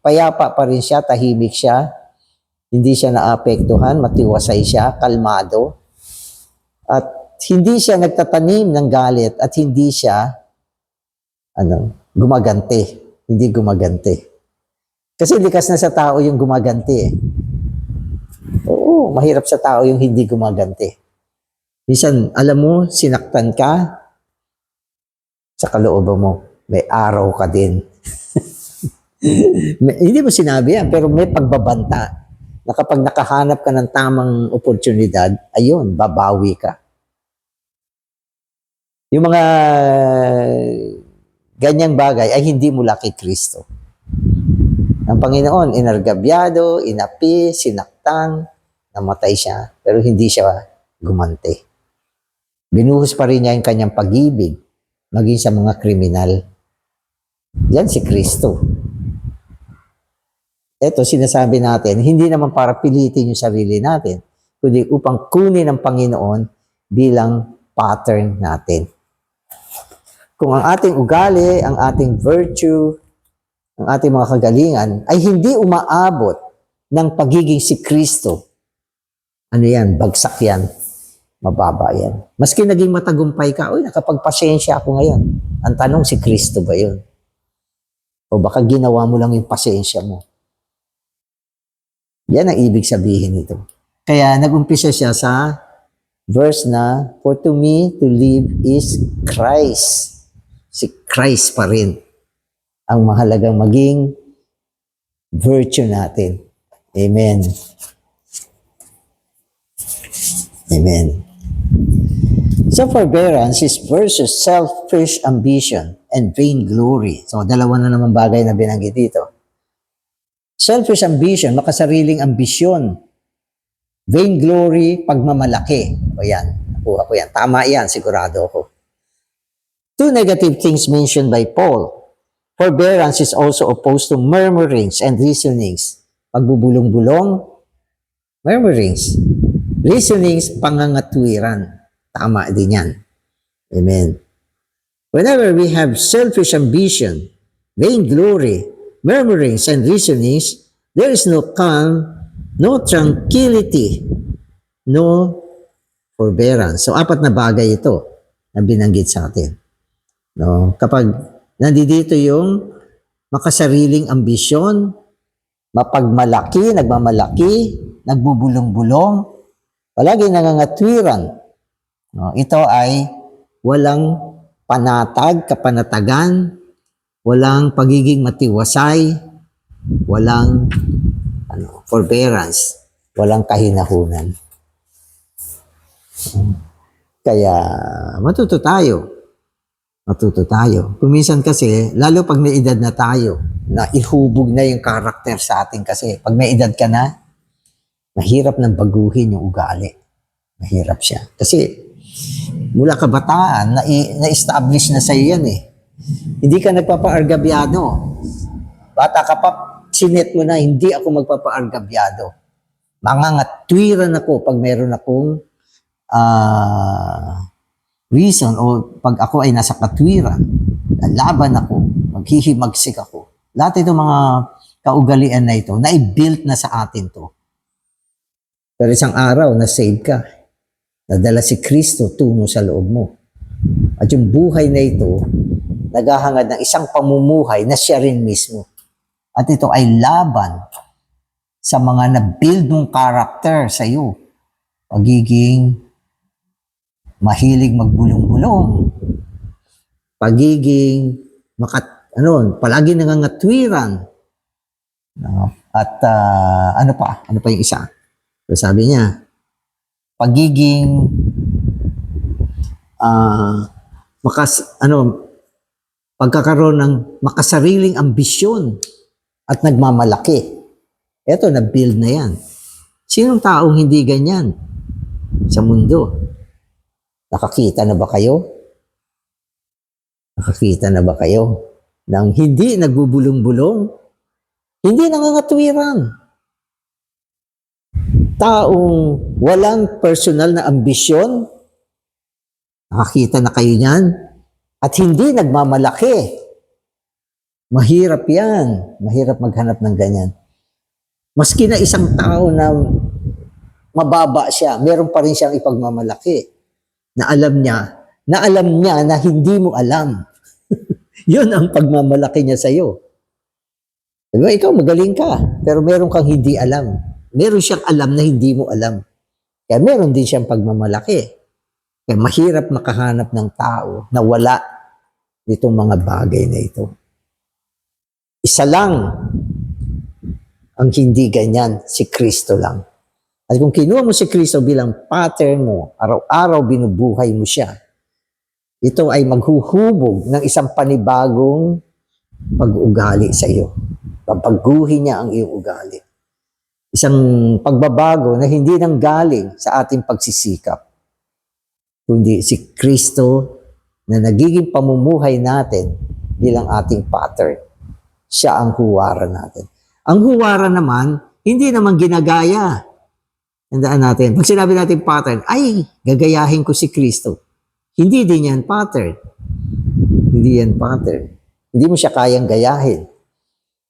payapa pa rin siya, tahimik siya, hindi siya naapektuhan, matiwasay siya, kalmado, at hindi siya nagtatanim ng galit at hindi siya gumaganti. Hindi gumaganti. Kasi likas na sa tao yung gumaganti. Oo, mahirap sa tao yung hindi gumaganti. Minsan, alam mo, sinaktan ka, sa kalooban mo, may araw ka din. Hindi mo sinabi yan, pero may pagbabanta na kapag nakahanap ka ng tamang oportunidad, ayun, babawi ka. Yung mga ganyang bagay ay hindi mula kay Kristo. Ang Panginoon, inargabyado, inapi, sinaktang, namatay siya, pero hindi siya gumanti. Binuhos pa rin niya yung kanyang pag-ibig, maging sa mga kriminal. Yan si Kristo. Ito, sinasabi natin, hindi naman para pilitin yung sarili natin, kundi upang kunin ng Panginoon bilang pattern natin. Kung ang ating ugali, ang ating virtue, ang ating mga kagalingan ay hindi umaabot ng pagiging si Kristo, ano yan? Bagsak yan. Mababa yan. Maski naging matagumpay ka, nakapagpasensya ako ngayon. Ang tanong, si Kristo ba yun? O baka ginawa mo lang yung pasensya mo. Yan ang ibig sabihin nito. Kaya nag-umpisa siya sa verse na, for to me to live is Christ. Si Christ pa rin ang mahalagang maging virtue natin. Amen. Amen. So forbearance is versus selfish ambition and vainglory. So dalawa na naman bagay na binanggit dito. Selfish ambition, makasariling ambisyon. Vainglory, pagmamalaki. O yan, nakuha ko yan. Tama yan, sigurado ako. Two negative things mentioned by Paul. Forbearance is also opposed to murmurings and reasonings. Pagbubulong-bulong, murmurings. Reasonings, pangangatwiran. Tama din yan. Amen. Whenever we have selfish ambition, vainglory, murmurings, and reasonings, there is no calm, no tranquility, no forbearance. So, apat na bagay ito na binanggit sa atin. No? Kapag nandito yung makasariling ambisyon, mapagmalaki, nagmamalaki, nagbubulong-bulong, palagi nangangatwiran. No? Ito ay walang panatag, kapanatagan, walang pagiging matiwasay, walang forbearance, walang kahinahunan. Kaya matuto tayo Matuto tayo. Kuminsan kasi, lalo pag may edad na tayo, na ihubog na yung karakter sa atin kasi pag may edad ka na, mahirap nang baguhin yung ugali. Mahirap siya. Kasi mula kabataan, na-establish na sa'yo yan eh. Hindi ka nagpapa-argabyado. Bata ka pa, sinet mo na, hindi ako magpapa-argabyado. Mangangatwiran ako pag meron akong reason o pag ako ay nasa katwiran, laban ako, maghihimagsik ako. Lahat itong mga kaugalian na ito, na-built na sa atin to. Pero isang araw, na-save ka. Nadala si Kristo tungo sa loob mo. At yung buhay na ito, naghahangad ng isang pamumuhay na siya rin mismo. At ito ay laban sa mga na-build mong character sa iyo. Pagiging mahilig magbulong-bulong. Pagiging palagi nangangatwiran. At ano pa yung isa? So sabi niya, pagiging pagkakaroon ng makasariling ambisyon at nagmamalaki. Eto, na-build na yan. Sinong taong hindi ganyan sa mundo? Nakakita na ba kayo? Nakakita na ba kayo ng hindi nagbubulong-bulong? Hindi nangangatwiran. Taong walang personal na ambisyon? Nakakita na kayo niyan? At hindi nagmamalaki. Mahirap yan. Mahirap maghanap ng ganyan. Maski na isang tao na mababa siya, meron pa rin siyang ipagmamalaki. Na alam niya na hindi mo alam. Yun ang pagmamalaki niya sa'yo. Diba, ikaw magaling ka, pero meron kang hindi alam. Meron siyang alam na hindi mo alam. Kaya meron din siyang pagmamalaki. Kaya mahirap makahanap ng tao na wala nitong mga bagay na ito. Isa lang ang hindi ganyan, si Kristo lang. At kung kinuha mo si Kristo bilang pattern mo, araw-araw binubuhay mo siya, ito ay maghuhubog ng isang panibagong pag-ugali sa iyo. Papaguhin niya ang iyong ugali. Isang pagbabago na hindi nang galing sa ating pagsisikap, kundi si Kristo na nagiging pamumuhay natin bilang ating pattern. Siya ang huwaran natin. Ang huwaran naman, hindi naman ginagaya. Tandaan natin, pag sinabi natin pattern, ay, gagayahin ko si Kristo. Hindi din yan pattern. Hindi yan pattern. Hindi mo siya kayang gayahin.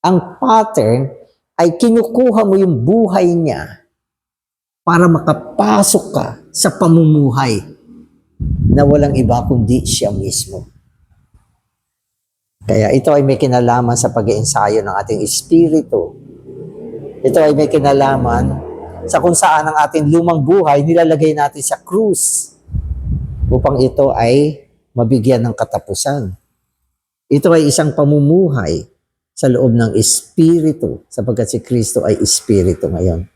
Ang pattern ay kinukuha mo yung buhay niya para makapasok ka sa pamumuhay na walang iba kundi siya mismo. Kaya ito ay may kinalaman sa pag-iensayo ng ating espiritu. Ito ay may kinalaman sa kung saan ang ating lumang buhay nilalagay natin sa krus upang ito ay mabigyan ng katapusan. Ito ay isang pamumuhay sa loob ng espiritu sapagkat si Kristo ay espiritu ngayon.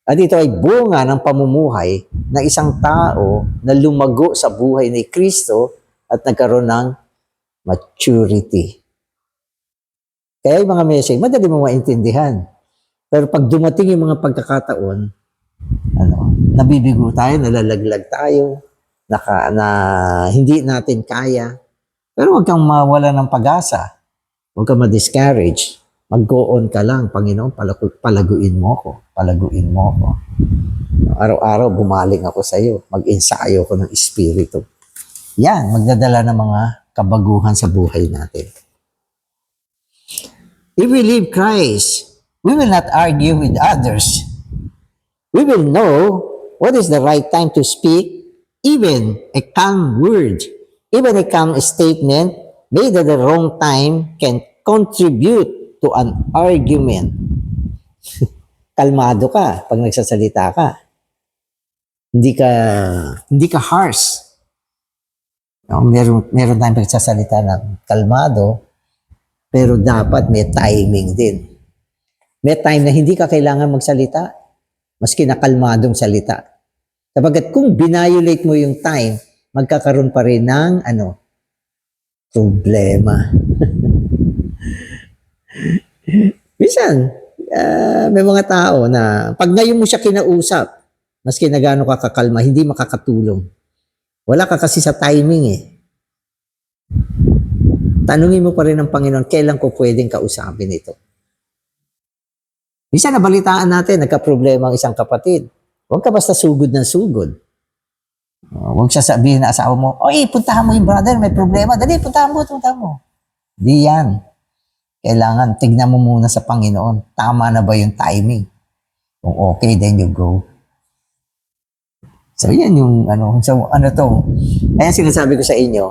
At ito ay bunga ng pamumuhay ng isang tao na lumago sa buhay ni Kristo at nagkaroon ng maturity. Kaya yung mga message, madali mo maintindihan. Pero pag dumating yung mga pagkakataon, nabibigo tayo, nalalaglag tayo, na hindi natin kaya. Pero huwag kang mawala ng pag-asa. Huwag kang ma-discourage. Mag-go on ka lang, Panginoon, palaguin mo ko. Palaguin mo ko. Araw-araw, bumaling ako sa iyo. Mag-ensayo ko ng espiritu. Yan, magdadala ng mga kabaguhan sa buhay natin. If we live Christ, we will not argue with others. We will know what is the right time to speak, even a calm word, even a calm statement made at the wrong time can contribute to an argument. Kalmado ka pag nagsasalita ka. Hindi ka harsh. Meron tayong pagsasalita ng kalmado, pero dapat may timing din. May time na hindi ka kailangan magsalita, maski na kalmadong salita. Sapagkat kung binayolate mo yung time, magkakaroon pa rin ng problema. Minsan, may mga tao na pag ngayon mo siya kinausap, maski na gaano ka kakalma, hindi makakatulong. Wala ka kasi sa timing eh. Tanungin mo pa rin ng Panginoon, kailan ko pwedeng kausapin ito? Minsan nabalitaan natin, nagka-problema ang isang kapatid. Huwag ka basta sugod ng sugod. Huwag siya sabihin na asawa mo, oy, puntahan mo yung brother, may problema. Dali, puntahan mo. Di yan. Kailangan, tignan mo muna sa Panginoon. Tama na ba yung timing? Kung okay, then you go. So, yan yung, Kaya sinasabi ko sa inyo,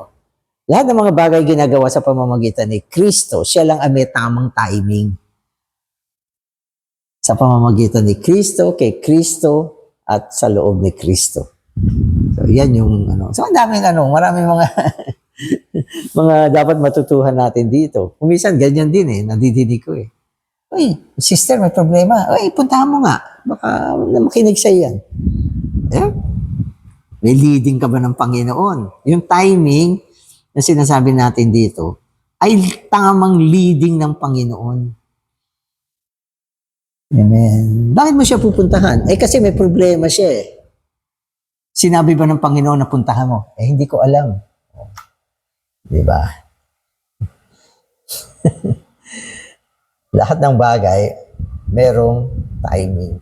lahat ng mga bagay ginagawa sa pamamagitan ni Kristo, siya lang ang may tamang timing. Sa pamamagitan ni Kristo, kay Kristo, at sa loob ni Kristo. So, yan yung, So, ang daming, maraming mga, mga dapat matutuhan natin dito. Kumisan, ganyan din nadidinig ko Uy, sister, may problema. Uy, puntahan mo nga. Baka makinig sa'yo yan. May leading ka ba ng Panginoon? Yung timing na sinasabi natin dito ay tamang leading ng Panginoon. Amen. Bakit mo siya pupuntahan? Kasi may problema siya Sinabi ba ng Panginoon na puntahan mo? Hindi ko alam. Di ba? Lahat ng bagay, merong timing.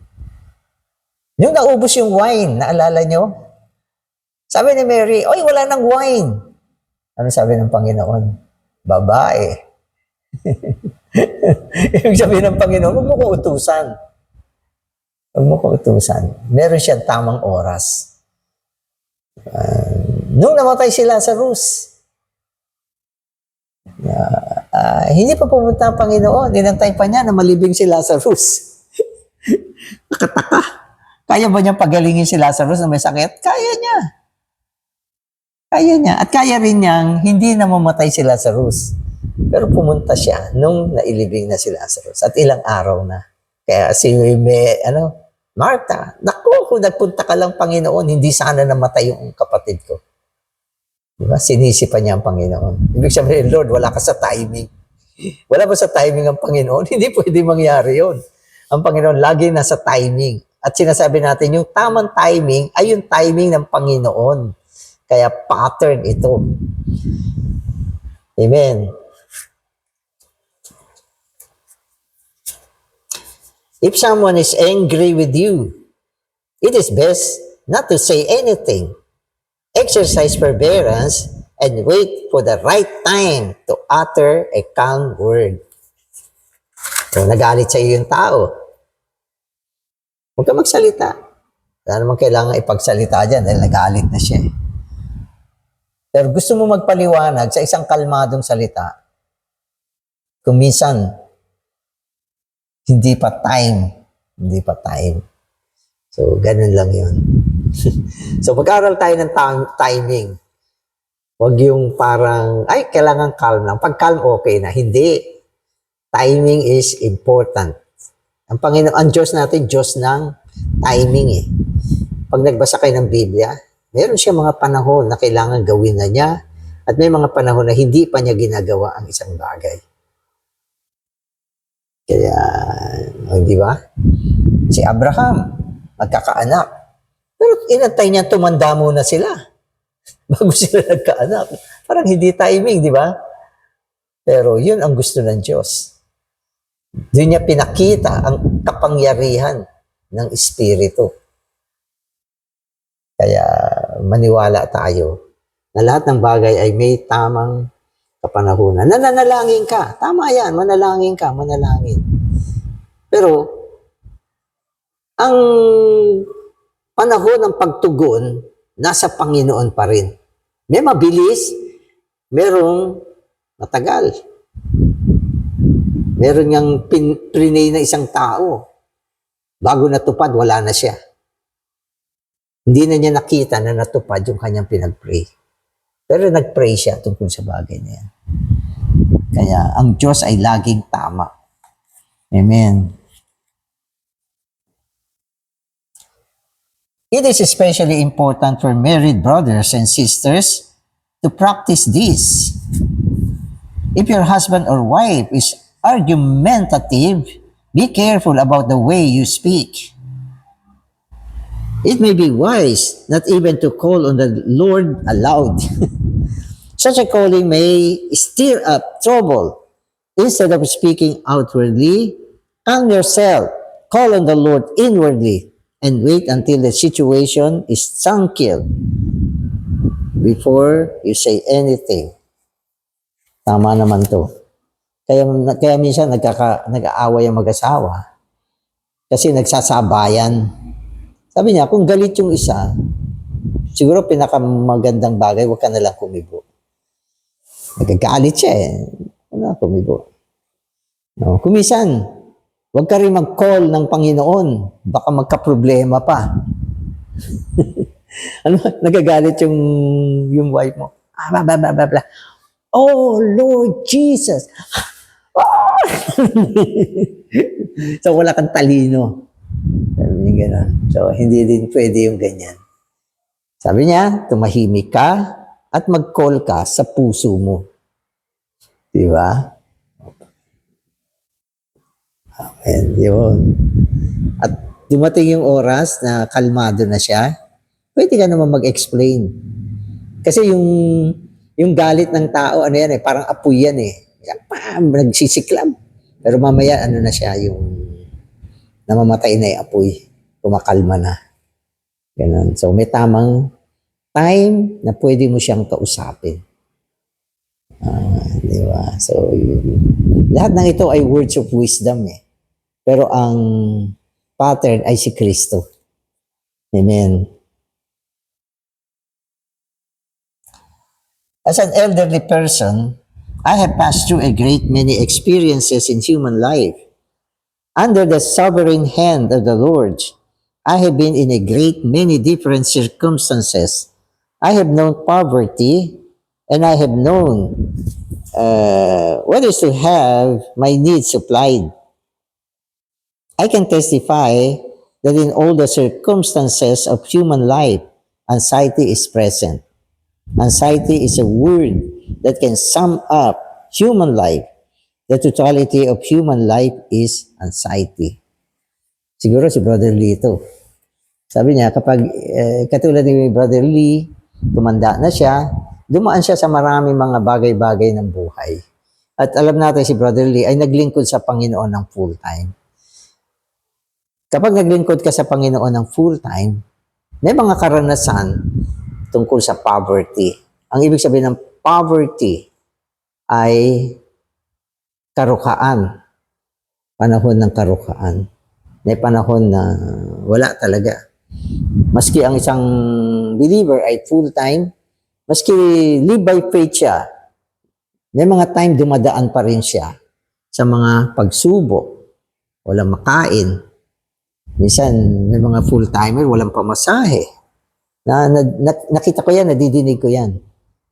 Yung naubos yung wine, naalala nyo? Sabi ni Mary, oy, wala nang wine. Ano sabi ng Panginoon? Babae. Ibig sabihin ng Panginoon, huwag mo ko utusan. Meron siyang tamang oras. Nung namatay si Lazarus, hindi pa pumunta ang Panginoon. Dinantay pa niya na malibing si Lazarus. Nakataka. Kaya ba niyang pagalingin si Lazarus na may sakit? Kaya niya. At kaya rin niyang hindi na mamatay si Lazarus. Pero pumunta siya nung nailibing na si Lazarus. At ilang araw na. Kaya Martha, naku, kung nagpunta ka lang Panginoon, hindi sana namatay yung kapatid ko. Diba? Sinisi pa niya ang Panginoon. Ibig sabihin, Lord, wala ka sa timing. Wala ba sa timing ang Panginoon? Hindi pwede mangyari yun. Ang Panginoon lagi nasa timing. At sinasabi natin, yung tamang timing ay yung timing ng Panginoon. Kaya pattern ito. Amen. If someone is angry with you, it is best not to say anything. Exercise forbearance and wait for the right time to utter a calm word. Kung nagalit sa iyo yung tao, huwag ka magsalita. Wala naman kailangan ipagsalita dyan dahil nagalit na siya. Pero gusto mo magpaliwanag sa isang kalmadong salita, kung minsan, hindi pa time. So, ganun lang yun. So, mag-aral tayo ng timing. Huwag yung parang, kailangan calm lang. Pag calm, okay na. Hindi. Timing is important. Ang Panginoon, ang Diyos natin, Diyos ng timing Pag nagbasa kayo ng Biblia, meron siya mga panahon na kailangan gawin na niya at may mga panahon na hindi pa niya ginagawa ang isang bagay. Kaya, di ba? Si Abraham, magkakaanak. Pero inantay niya, tumanda muna sila. Bago sila nagkaanak. Parang hindi timing, di ba? Pero yun ang gusto ng Diyos. Doon niya pinakita ang kapangyarihan ng Espiritu. Kaya maniwala tayo na lahat ng bagay ay may tamang kapanahunan. Nananalangin ka. Tama yan, manalangin ka. Pero, ang panahon ng pagtugon, nasa Panginoon pa rin. May mabilis, merong matagal. Meron niyang prinay na isang tao. Bago natupad, wala na siya. Hindi na niya nakita na natupad yung kanyang pinag-pray. Pero nag-pray siya tungkol sa bagay na yan. Kaya ang Diyos ay laging tama. Amen. It is especially important for married brothers and sisters to practice this. If your husband or wife is argumentative, be careful about the way you speak. It may be wise not even to call on the Lord aloud. Such a calling may stir up trouble. Instead of speaking outwardly, calm yourself, call on the Lord inwardly, and wait until the situation is tranquil before you say anything. Tama naman to. Kaya minsan nag-aaway ang mag-asawa kasi nagsasabayan. Sabi niya, kung galit yung isa, siguro pinakamagandang bagay, huwag ka nalang kumibo. Nagagalit siya eh. Wala, kumibo. No, kumisan, huwag ka rin mag-call ng Panginoon. Baka magka-problema pa. Nagagalit yung wife mo. Blah, blah, blah, blah. Oh, Lord Jesus. Oh! So, wala kang talino. Sabi niya gano'n. So, hindi din pwede yung ganyan. Sabi niya, tumahimik ka at mag-call ka sa puso mo. Diba? And yun. At dumating yung oras na kalmado na siya, pwede ka naman mag-explain. Kasi yung galit ng tao, ano yan eh, parang apoy yan eh. Nagsisiklab. Pero mamaya, ano na siya, yung namamatay na yung apoy. Kumakalma na. Ganun. So, may tamang time na pwede mo siyang kausapin. Di ba? So, lahat ng ito ay words of wisdom eh. Pero ang pattern ay si Kristo. Amen. As an elderly person, I have passed through a great many experiences in human life. Under the sovereign hand of the Lord, I have been in a great many different circumstances. I have known poverty, and I have known what is to have my needs supplied. I can testify that in all the circumstances of human life, anxiety is present. Anxiety is a word that can sum up human life. The totality of human life is anxiety. Siguro si Brother Lee ito. Sabi niya, kapag katulad ni Brother Lee, tumanda na siya, dumaan siya sa maraming mga bagay-bagay ng buhay. At alam natin si Brother Lee ay naglingkod sa Panginoon ng full time. Kapag naglingkod ka sa Panginoon ng full time, may mga karanasan tungkol sa poverty. Ang ibig sabihin ng poverty ay karukaan. Panahon ng karukaan. May panahon na wala talaga. Maski ang isang believer ay full-time, maski live by faith siya, may mga time dumadaan pa rin siya sa mga pagsubok, walang makain. Minsan, may mga full-timer, walang pamasahe. Nakita ko yan, nadidinig ko yan,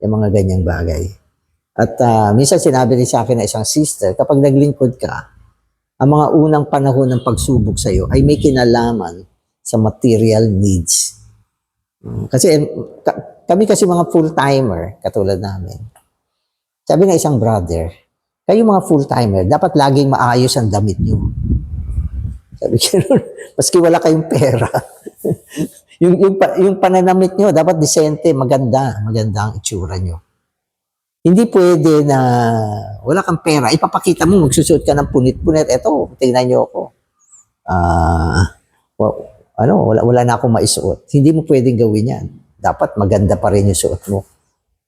yung mga ganyang bagay. At minsan sinabi rin sa akin na isang sister, kapag naglingkod ka, ang mga unang panahon ng pagsubok sa iyo ay may kinalaman sa material needs. Kasi kami kasi mga full-timer, katulad namin. Sabi ng isang brother, kayo mga full-timer, dapat laging maayos ang damit nyo. Sabi ko, maski wala kayong pera. yung pananamit nyo, dapat disente, maganda ang itsura nyo. Hindi pwede na wala kang pera, ipapakita mo, magsusuot ka ng punit-punit. Eto, tingnan nyo ako. Wala na akong maisuot. Hindi mo pwedeng gawin yan. Dapat maganda pa rin yung suot mo.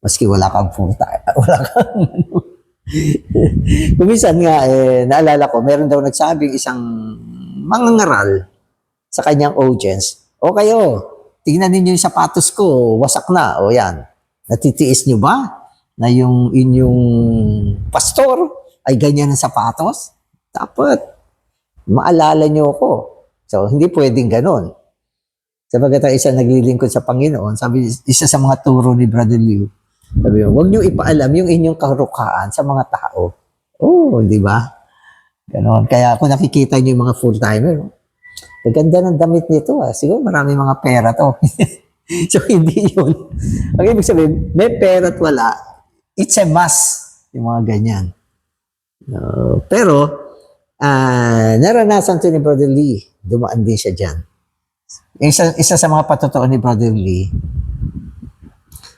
Maski wala kang full-time. Wala kang Kuminsan nga, naalala ko, meron daw nagsabing isang mangangaral sa kanyang audience, o kayo, tingnan ninyo yung sapatos ko, wasak na, o yan. Natitiis nyo ba na yung inyong pastor ay ganyan ang sapatos? Dapat, maalala nyo ako. So, hindi pwedeng ganon. Sabagat ang isa naglilingkod sa Panginoon, sabi, isa sa mga turo ni Brother Liu, sabi mo, huwag nyo ipaalam yung inyong karukaan sa mga tao. Oh, di ba? Ganon. Kaya kung nakikita nyo yung mga full-timer, ganda ng damit nito. Siguro marami mga pera to. So, hindi yun. Ang ibig sabihin, may pera at wala, it's a must. Yung mga ganyan. Pero, naranasan to ni Brother Lee. Dumaan din siya dyan. Isa sa mga patotoo ni Brother Lee,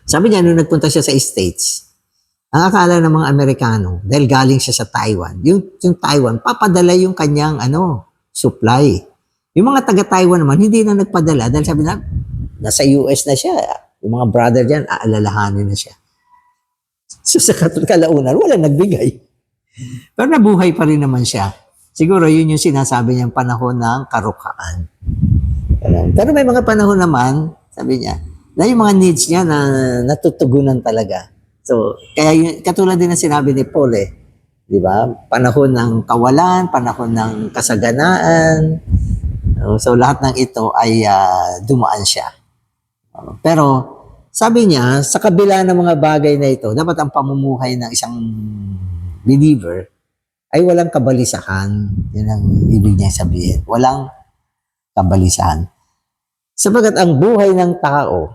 sabi niya, nung nagpunta siya sa States, ang akala ng mga Amerikano, dahil galing siya sa Taiwan, yung Taiwan, papadala yung kanyang supply. Yung mga taga-Taiwan naman, hindi na nagpadala dahil sabi na, nasa US na siya. Yung mga brother dyan, aalalahanin na siya. So sa kalaunan, wala nagbigay. Pero nabuhay pa rin naman siya. Siguro yun yung sinasabi niyang panahon ng karukhaan. Pero may mga panahon naman, sabi niya, na yung mga needs niya na natutugunan talaga. So, kaya yun, katulad din ng sinabi ni Paul di ba? Panahon ng kawalan, panahon ng kasaganaan. So, lahat ng ito ay dumaan siya. Pero, sabi niya, sa kabila ng mga bagay na ito, dapat ang pamumuhay ng isang believer ay walang kabalisahan. Yan ang ibig niya sabihin. Walang kabalisahan. Sabagat ang buhay ng tao,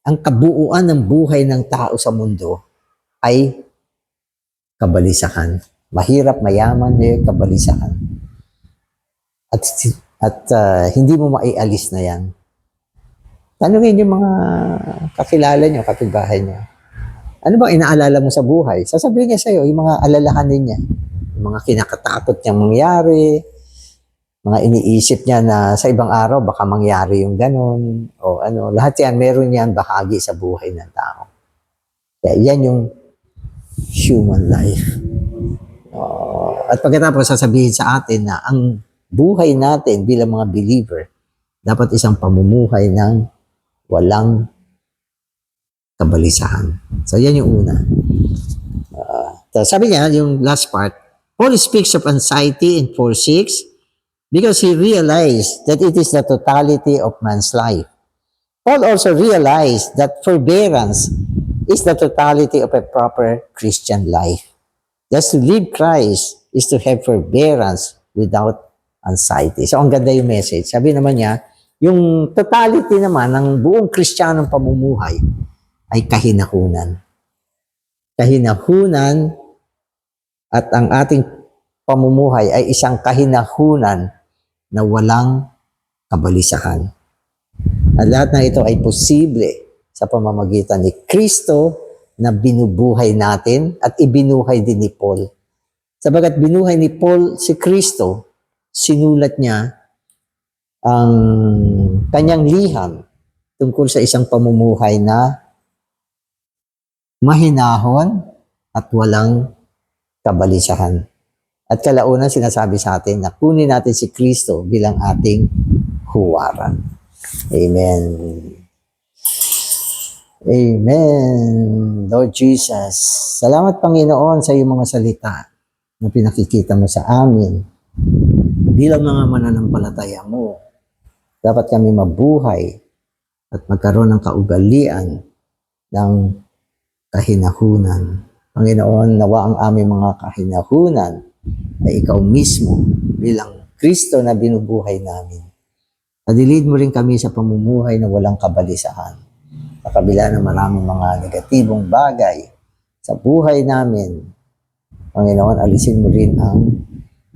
ang kabuuan ng buhay ng tao sa mundo ay kabalisahan. Mahirap, mayaman, may kabalisahan. At hindi mo maialis na yan. Tanungin yung mga kakilala nyo, kapitbahay nyo. Ano ba inaalala mo sa buhay? Sasabihin niya sa'yo, yung mga alalahanin niya. Yung mga kinakatakot niyang mangyari, mga iniisip niya na sa ibang araw baka mangyari yung ganun o lahat yan meron yan bahagi sa buhay ng tao. Kaya yan yung human life. At pagkatapos sasabihin sa atin na ang buhay natin bilang mga believer dapat isang pamumuhay ng walang kabalisahan. So yan yung una. Sabi niya yung last part, Paul speaks of anxiety in 4:6 because he realized that it is the totality of man's life. Paul also realized that forbearance is the totality of a proper Christian life. Just to live Christ is to have forbearance without anxiety. So, ang ganda yung message. Sabi naman niya, yung totality naman ng buong Kristiyanong pamumuhay ay kahinahunan. Kahinahunan at ang ating pamumuhay ay isang kahinahunan na walang kabalisahan. At lahat ng ito ay posible sa pamamagitan ni Kristo na binubuhay natin at ibinuhay din ni Paul. Sabagat binuhay ni Paul si Kristo, sinulat niya ang kanyang liham tungkol sa isang pamumuhay na mahinahon at walang kabalisahan. At kalaunan sinasabi sa atin na kunin natin si Kristo bilang ating huwaran. Amen. Amen. Lord Jesus, salamat Panginoon sa iyong mga salita na pinakikita mo sa amin. Bilang mga mananampalataya mo, dapat kami mabuhay at magkaroon ng kaugalian ng kahinahunan. Panginoon, nawa ang aming mga kahinahunan ay ikaw mismo bilang Kristo na binubuhay namin. Padilid mo rin kami sa pamumuhay na walang kabalisahan. Sa kabila ng maraming mga negatibong bagay sa buhay namin, Panginoon, alisin mo rin ang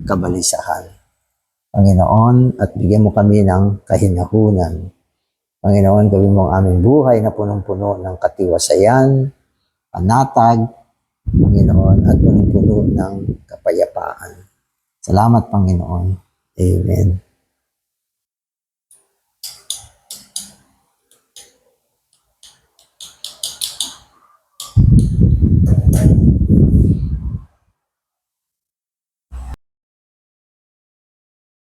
kabalisahan. Panginoon, at bigyan mo kami ng kahinahunan. Panginoon, gawin mo ang aming buhay na punong-puno ng katiwasayan, panatag, Panginoon, at punong-puno ng kapayapaan. Salamat, Panginoon. Amen.